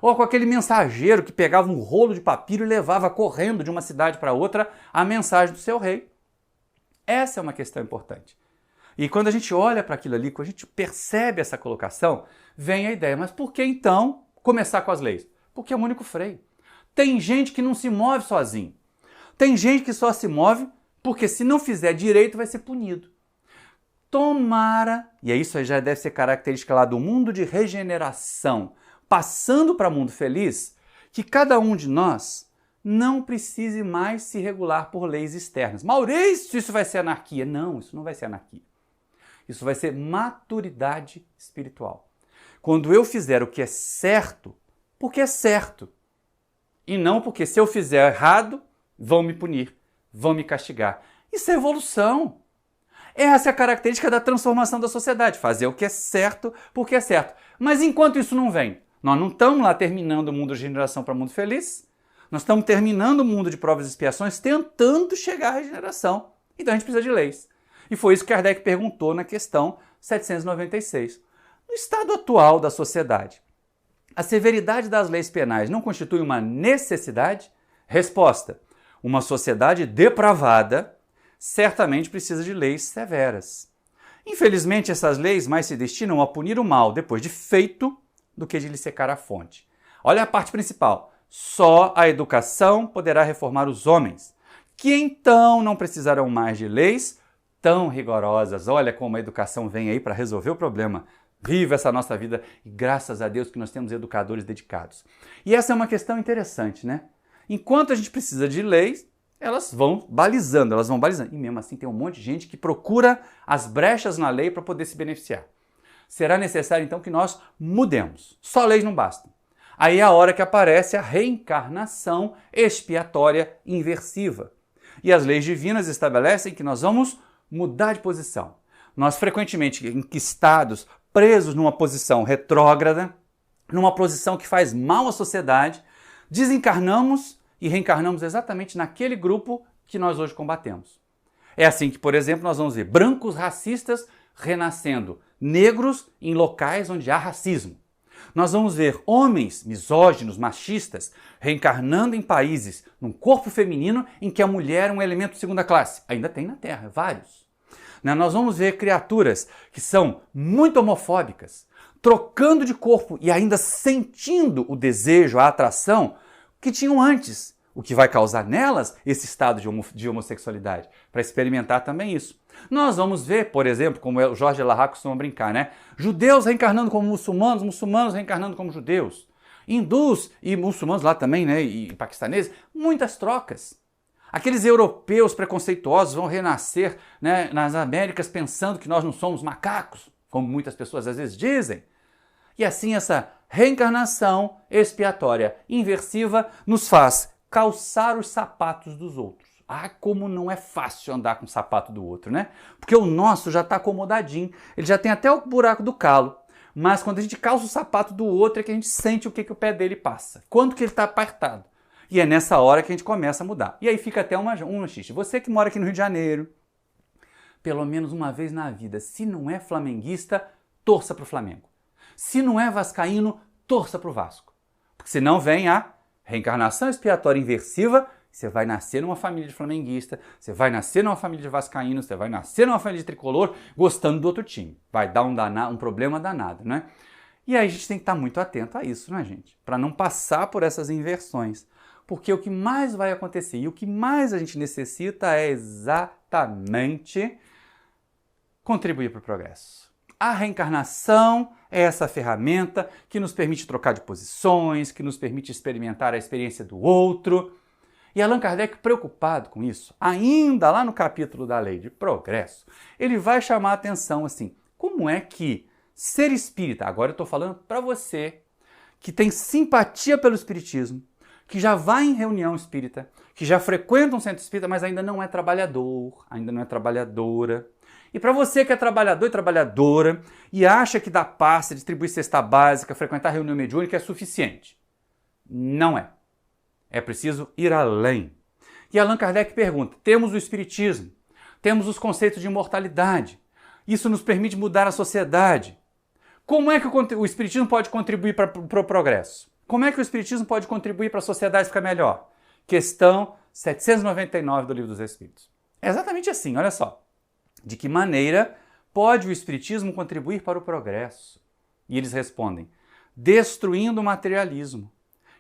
Ou com aquele mensageiro que pegava um rolo de papiro e levava correndo de uma cidade para outra a mensagem do seu rei. Essa é uma questão importante. E quando a gente olha para aquilo ali, quando a gente percebe essa colocação, vem a ideia, mas por que então começar com as leis? Porque é o único freio. Tem gente que não se move sozinho. Tem gente que só se move porque se não fizer direito vai ser punido. Tomara, e isso aí já deve ser característica lá do mundo de regeneração, passando para o mundo feliz, que cada um de nós não precise mais se regular por leis externas. Maurício, isso vai ser anarquia. Não, isso não vai ser anarquia. Isso vai ser maturidade espiritual. Quando eu fizer o que é certo, porque é certo. E não porque se eu fizer errado, vão me punir, vão me castigar. Isso é evolução. Essa é a característica da transformação da sociedade. Fazer o que é certo porque é certo. Mas enquanto isso não vem, nós não estamos lá terminando o mundo de regeneração para o mundo feliz. Nós estamos terminando o mundo de provas e expiações, tentando chegar à regeneração. Então a gente precisa de leis. E foi isso que Kardec perguntou na questão 796. No estado atual da sociedade, a severidade das leis penais não constitui uma necessidade? Resposta: uma sociedade depravada certamente precisa de leis severas. Infelizmente, essas leis mais se destinam a punir o mal depois de feito do que de lhe secar a fonte. Olha a parte principal. Só a educação poderá reformar os homens, que então não precisarão mais de leis tão rigorosas. Olha como a educação vem aí para resolver o problema. viva essa nossa vida e graças a Deus que nós temos educadores dedicados. E essa é uma questão interessante, né? Enquanto a gente precisa de leis, elas vão balizando. E mesmo assim tem um monte de gente que procura as brechas na lei para poder se beneficiar. Será necessário então que nós mudemos. Só leis não bastam. Aí é a hora que aparece a reencarnação expiatória inversiva. E as leis divinas estabelecem que nós vamos mudar de posição. Nós frequentemente enquistados, presos numa posição retrógrada, numa posição que faz mal à sociedade, desencarnamos e reencarnamos exatamente naquele grupo que nós hoje combatemos. É assim que, por exemplo, nós vamos ver brancos racistas renascendo, negros em locais onde há racismo. Nós vamos ver homens misóginos, machistas, reencarnando em países, num corpo feminino em que a mulher é um elemento de segunda classe. Ainda tem na Terra, vários. Nós vamos ver criaturas que são muito homofóbicas, trocando de corpo e ainda sentindo o desejo, a atração que tinham antes, o que vai causar nelas esse estado de homossexualidade, para experimentar também isso. Nós vamos ver, por exemplo, como o Jorge Elahá costuma brincar, né? Judeus reencarnando como muçulmanos, muçulmanos reencarnando como judeus. Hindus e muçulmanos lá também, né? E paquistaneses, muitas trocas. Aqueles europeus preconceituosos vão renascer, né, nas Américas pensando que nós não somos macacos, como muitas pessoas às vezes dizem. E assim essa reencarnação expiatória inversiva nos faz calçar os sapatos dos outros. Ah, como não é fácil andar com o sapato do outro, né? Porque o nosso já está acomodadinho, ele já tem até o buraco do calo. Mas quando a gente calça o sapato do outro é que a gente sente o que o pé dele passa, quanto que ele está apertado. E é nessa hora que a gente começa a mudar. E aí fica até um xixi. Você que mora aqui no Rio de Janeiro, pelo menos uma vez na vida, se não é flamenguista, torça para o Flamengo. Se não é vascaíno, torça para o Vasco. Porque senão vem a reencarnação expiatória inversiva. Você vai nascer numa família de flamenguista, você vai nascer numa família de vascaíno, você vai nascer numa família de tricolor, gostando do outro time. Vai dar um problema danado, né? E aí a gente tem que estar muito atento a isso, né, gente? Para não passar por essas inversões. Porque o que mais vai acontecer e o que mais a gente necessita é exatamente contribuir para o progresso. A reencarnação é essa ferramenta que nos permite trocar de posições, que nos permite experimentar a experiência do outro. E Allan Kardec, preocupado com isso, ainda lá no capítulo da Lei de Progresso, ele vai chamar a atenção assim, como é que ser espírita, agora eu estou falando para você, que tem simpatia pelo espiritismo, que já vai em reunião espírita, que já frequenta um centro espírita, mas ainda não é trabalhador, ainda não é trabalhadora. E para você que é trabalhador e trabalhadora e acha que dar passe, distribuir cesta básica, frequentar reunião mediúnica é suficiente. Não é. É preciso ir além. E Allan Kardec pergunta, temos o espiritismo, temos os conceitos de imortalidade, isso nos permite mudar a sociedade. Como é que o espiritismo pode contribuir para o progresso? Como é que o espiritismo pode contribuir para a sociedade ficar melhor? Questão 799 do Livro dos Espíritos. É exatamente assim, olha só. De que maneira pode o espiritismo contribuir para o progresso? E eles respondem, destruindo o materialismo,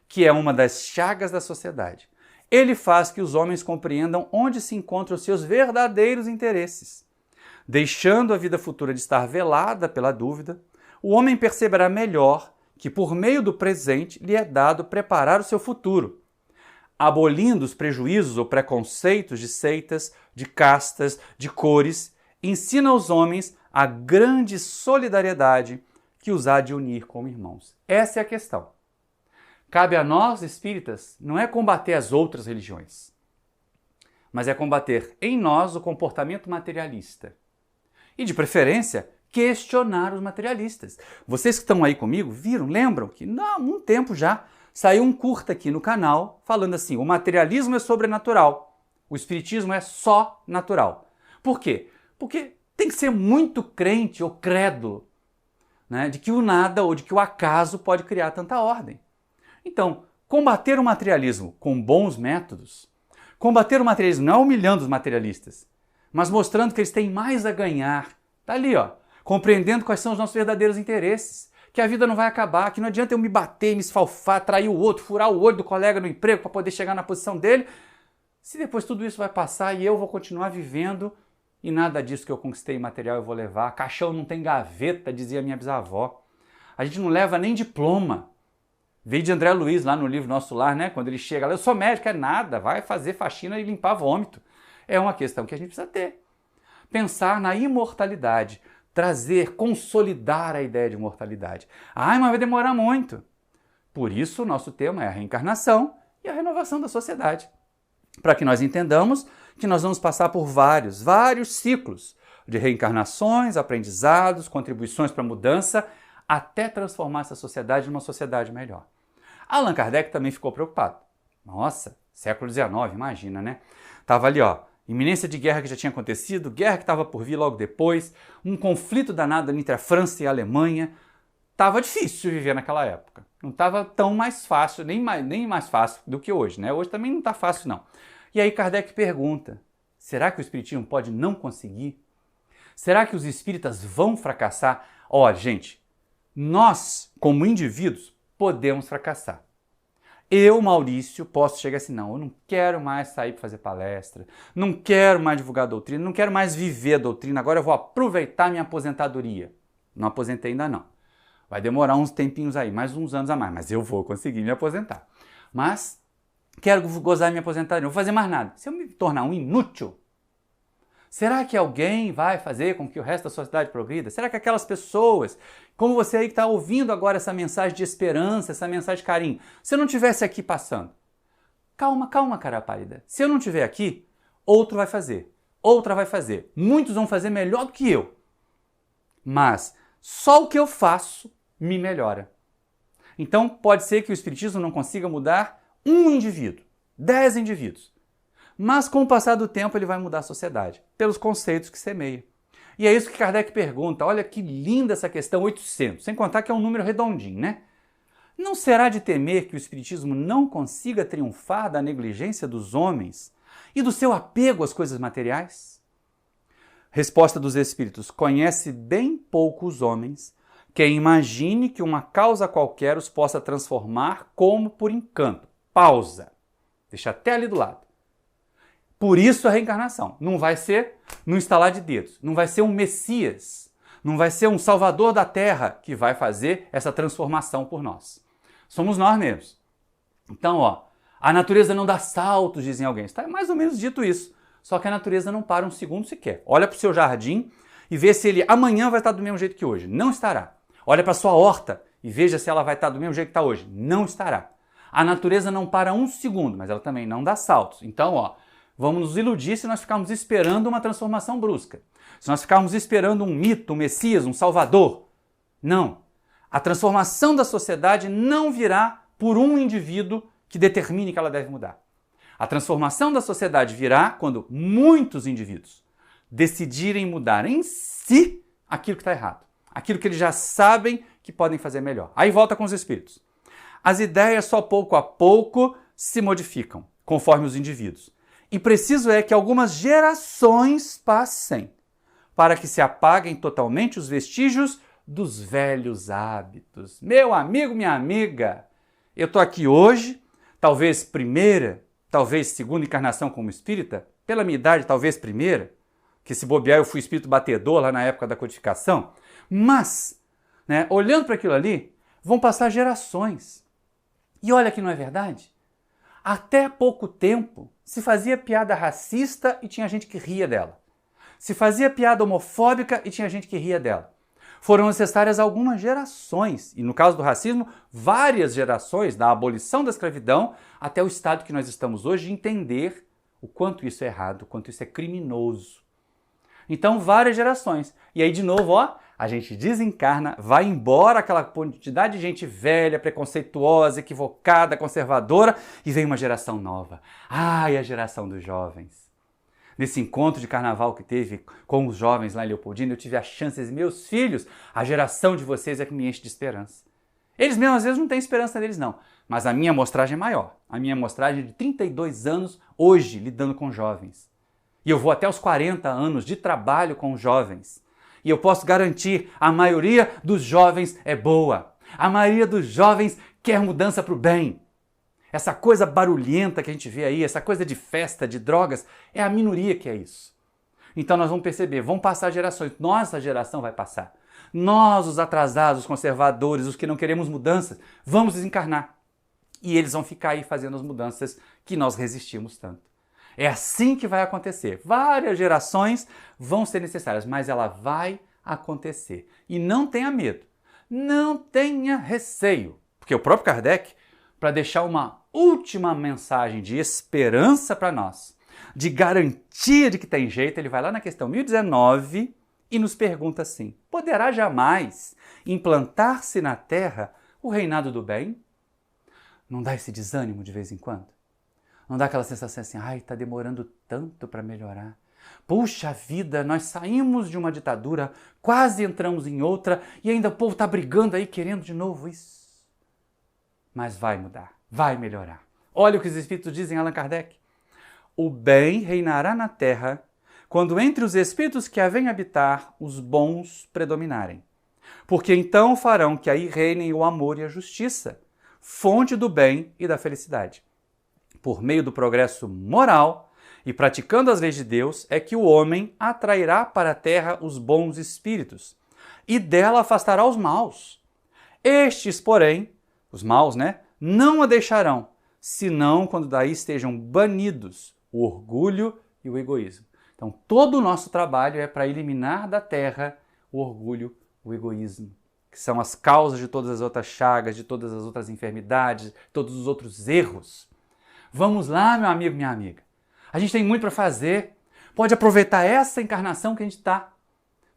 que é uma das chagas da sociedade. Ele faz que os homens compreendam onde se encontram os seus verdadeiros interesses. Deixando a vida futura de estar velada pela dúvida, o homem perceberá melhor que por meio do presente lhe é dado preparar o seu futuro, abolindo os prejuízos ou preconceitos de seitas, de castas, de cores, ensina aos homens a grande solidariedade que os há de unir como irmãos. Essa é a questão. Cabe a nós, espíritas, não é combater as outras religiões, mas é combater em nós o comportamento materialista. E, de preferência, questionar os materialistas. Vocês que estão aí comigo, viram, lembram que há um tempo já saiu um curta aqui no canal falando assim, o materialismo é sobrenatural, o espiritismo é só natural. Por quê? Porque tem que ser muito crente ou crédulo, né, de que o nada ou de que o acaso pode criar tanta ordem. Então, combater o materialismo com bons métodos, combater o materialismo não é humilhando os materialistas, mas mostrando que eles têm mais a ganhar. Está ali, ó, compreendendo quais são os nossos verdadeiros interesses, que a vida não vai acabar, que não adianta eu me bater, me esfalfar, trair o outro, furar o olho do colega no emprego para poder chegar na posição dele, se depois tudo isso vai passar e eu vou continuar vivendo E nada disso que eu conquistei material eu vou levar. Caixão não tem gaveta, dizia minha bisavó. A gente não leva nem diploma. Veio de André Luiz lá no livro Nosso Lar, né? Quando ele chega lá, eu sou médico, é nada, vai fazer faxina e limpar vômito. É uma questão que a gente precisa ter. Pensar na imortalidade, trazer, consolidar a ideia de imortalidade. Ai, mas vai demorar muito. Por isso, o nosso tema é a reencarnação e a renovação da sociedade. Para que nós entendamos que nós vamos passar por vários ciclos de reencarnações, aprendizados, contribuições para a mudança, até transformar essa sociedade numa sociedade melhor. Allan Kardec também ficou preocupado. Nossa, século XIX, imagina, né? Tava ali, ó, iminência de guerra que já tinha acontecido, guerra que estava por vir logo depois, um conflito danado entre a França e a Alemanha. Tava difícil viver naquela época. Não estava tão mais fácil, nem mais fácil do que hoje, né? Hoje também não está fácil, não. E aí Kardec pergunta, será que o Espiritismo pode não conseguir? Será que os espíritas vão fracassar? Ó, gente, nós, como indivíduos, podemos fracassar. Eu, Maurício, posso chegar assim, não, eu não quero mais sair para fazer palestra, não quero mais divulgar a doutrina, não quero mais viver a doutrina, agora eu vou aproveitar minha aposentadoria. Não aposentei ainda não. Vai demorar uns tempinhos aí, mais uns anos a mais, mas eu vou conseguir me aposentar. Mas quero gozar minha aposentadoria, não vou fazer mais nada. Se eu me tornar um inútil, será que alguém vai fazer com que o resto da sociedade progrida? Será que aquelas pessoas, como você aí que está ouvindo agora essa mensagem de esperança, essa mensagem de carinho, se eu não estivesse aqui passando? Calma, cara pálida. Se eu não estiver aqui, outro vai fazer, outra vai fazer. Muitos vão fazer melhor do que eu. Mas só o que eu faço me melhora. Então pode ser que o Espiritismo não consiga mudar um indivíduo, 10 indivíduos. Mas com o passar do tempo ele vai mudar a sociedade, pelos conceitos que semeia. E é isso que Kardec pergunta, olha que linda essa questão 800, sem contar que é um número redondinho, né? Não será de temer que o Espiritismo não consiga triunfar da negligência dos homens e do seu apego às coisas materiais? Resposta dos Espíritos, conhece bem pouco os homens, quem imagine que uma causa qualquer os possa transformar como por encanto. Pausa. Deixa até ali do lado. Por isso a reencarnação. Não vai ser no estalar de dedos. Não vai ser um Messias. Não vai ser um Salvador da Terra que vai fazer essa transformação por nós. Somos nós mesmos. Então, ó, a natureza não dá saltos, dizem alguém. Está mais ou menos dito isso. Só que a natureza não para um segundo sequer. Olha para o seu jardim e vê se ele amanhã vai estar do mesmo jeito que hoje. Não estará. Olha para a sua horta e veja se ela vai estar do mesmo jeito que está hoje. Não estará. A natureza não para um segundo, mas ela também não dá saltos. Então, ó, vamos nos iludir se nós ficarmos esperando uma transformação brusca. Se nós ficarmos esperando um mito, um Messias, um Salvador. Não. A transformação da sociedade não virá por um indivíduo que determine que ela deve mudar. A transformação da sociedade virá quando muitos indivíduos decidirem mudar em si aquilo que está errado. Aquilo que eles já sabem que podem fazer melhor. Aí volta com os espíritos. As ideias só pouco a pouco se modificam, conforme os indivíduos. E preciso é que algumas gerações passem para que se apaguem totalmente os vestígios dos velhos hábitos. Meu amigo, minha amiga, eu estou aqui hoje, talvez primeira, talvez segunda encarnação como espírita, pela minha idade talvez primeira, que se bobear eu fui espírito batedor lá na época da codificação, mas, né, olhando para aquilo ali, vão passar gerações. E olha que não é verdade. Até pouco tempo se fazia piada racista e tinha gente que ria dela. Se fazia piada homofóbica e tinha gente que ria dela. Foram necessárias algumas gerações, e no caso do racismo, várias gerações, da abolição da escravidão até o estado que nós estamos hoje, de entender o quanto isso é errado, o quanto isso é criminoso. Então, várias gerações. E aí, de novo, ó, a gente desencarna, vai embora aquela quantidade de gente velha, preconceituosa, equivocada, conservadora, e vem uma geração nova. Ai, a geração dos jovens. Nesse encontro de carnaval que teve com os jovens lá em Leopoldina, eu tive a chance de dizer, meus filhos, a geração de vocês é que me enche de esperança. Eles mesmo às vezes não têm esperança deles não, mas a minha amostragem é maior. A minha amostragem é de 32 anos hoje lidando com jovens. E eu vou até os 40 anos de trabalho com jovens. E eu posso garantir, a maioria dos jovens é boa. A maioria dos jovens quer mudança para o bem. Essa coisa barulhenta que a gente vê aí, essa coisa de festa, de drogas, é a minoria que é isso. Então nós vamos perceber, vão passar gerações, nossa geração vai passar. Nós, os atrasados, os conservadores, os que não queremos mudanças, vamos desencarnar. E eles vão ficar aí fazendo as mudanças que nós resistimos tanto. É assim que vai acontecer. Várias gerações vão ser necessárias, mas ela vai acontecer. E não tenha medo, não tenha receio, porque o próprio Kardec, para deixar uma última mensagem de esperança para nós, de garantia de que tem jeito, ele vai lá na questão 1019 e nos pergunta assim: poderá jamais implantar-se na Terra o reinado do bem? Não dá esse desânimo de vez em quando? Não dá aquela sensação assim, ai, está demorando tanto para melhorar. Puxa vida, nós saímos de uma ditadura, quase entramos em outra e ainda o povo está brigando aí, querendo de novo isso. Mas vai mudar, vai melhorar. Olha o que os Espíritos dizem, Allan Kardec. O bem reinará na Terra quando entre os espíritos que a vêm habitar os bons predominarem. Porque então farão que aí reinem o amor e a justiça, fonte do bem e da felicidade. Por meio do progresso moral e praticando as leis de Deus, é que o homem atrairá para a terra os bons espíritos e dela afastará os maus. Estes, porém, os maus, não a deixarão, senão quando daí estejam banidos o orgulho e o egoísmo. Então, todo o nosso trabalho é para eliminar da terra o orgulho, o egoísmo, que são as causas de todas as outras chagas, de todas as outras enfermidades, todos os outros erros. Vamos lá, meu amigo, minha amiga. A gente tem muito para fazer. Pode aproveitar essa encarnação que a gente está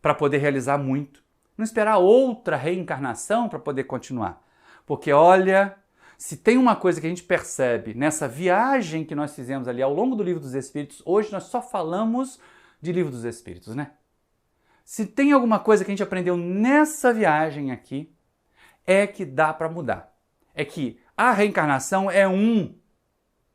para poder realizar muito. Não esperar outra reencarnação para poder continuar. Porque, olha, se tem uma coisa que a gente percebe nessa viagem que nós fizemos ali ao longo do Livro dos Espíritos, hoje nós só falamos de Livro dos Espíritos, Se tem alguma coisa que a gente aprendeu nessa viagem aqui, é que dá para mudar. É que a reencarnação é um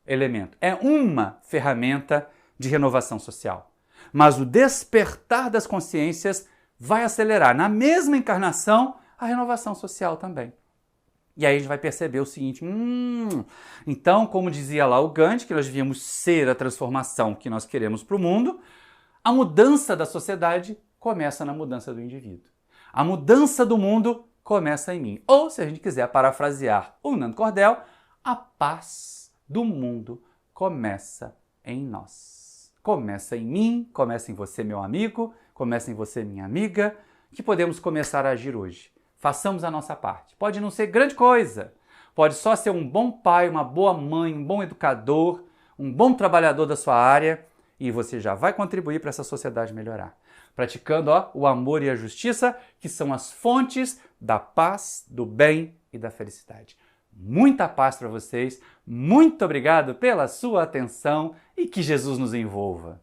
elemento, é uma ferramenta de renovação social. Mas o despertar das consciências vai acelerar, na mesma encarnação, a renovação social também. E aí a gente vai perceber o seguinte, então, como dizia lá o Gandhi, que nós devíamos ser a transformação que nós queremos para o mundo, a mudança da sociedade começa na mudança do indivíduo. A mudança do mundo começa em mim. Ou, se a gente quiser parafrasear o Nando Cordel, a paz do mundo começa em nós. Começa em mim, começa em você, meu amigo, começa em você, minha amiga, que podemos começar a agir hoje. Façamos a nossa parte. Pode não ser grande coisa, pode só ser um bom pai, uma boa mãe, um bom educador, um bom trabalhador da sua área, e você já vai contribuir para essa sociedade melhorar. Praticando o amor e a justiça, que são as fontes da paz, do bem e da felicidade. Muita paz para vocês, muito obrigado pela sua atenção e que Jesus nos envolva.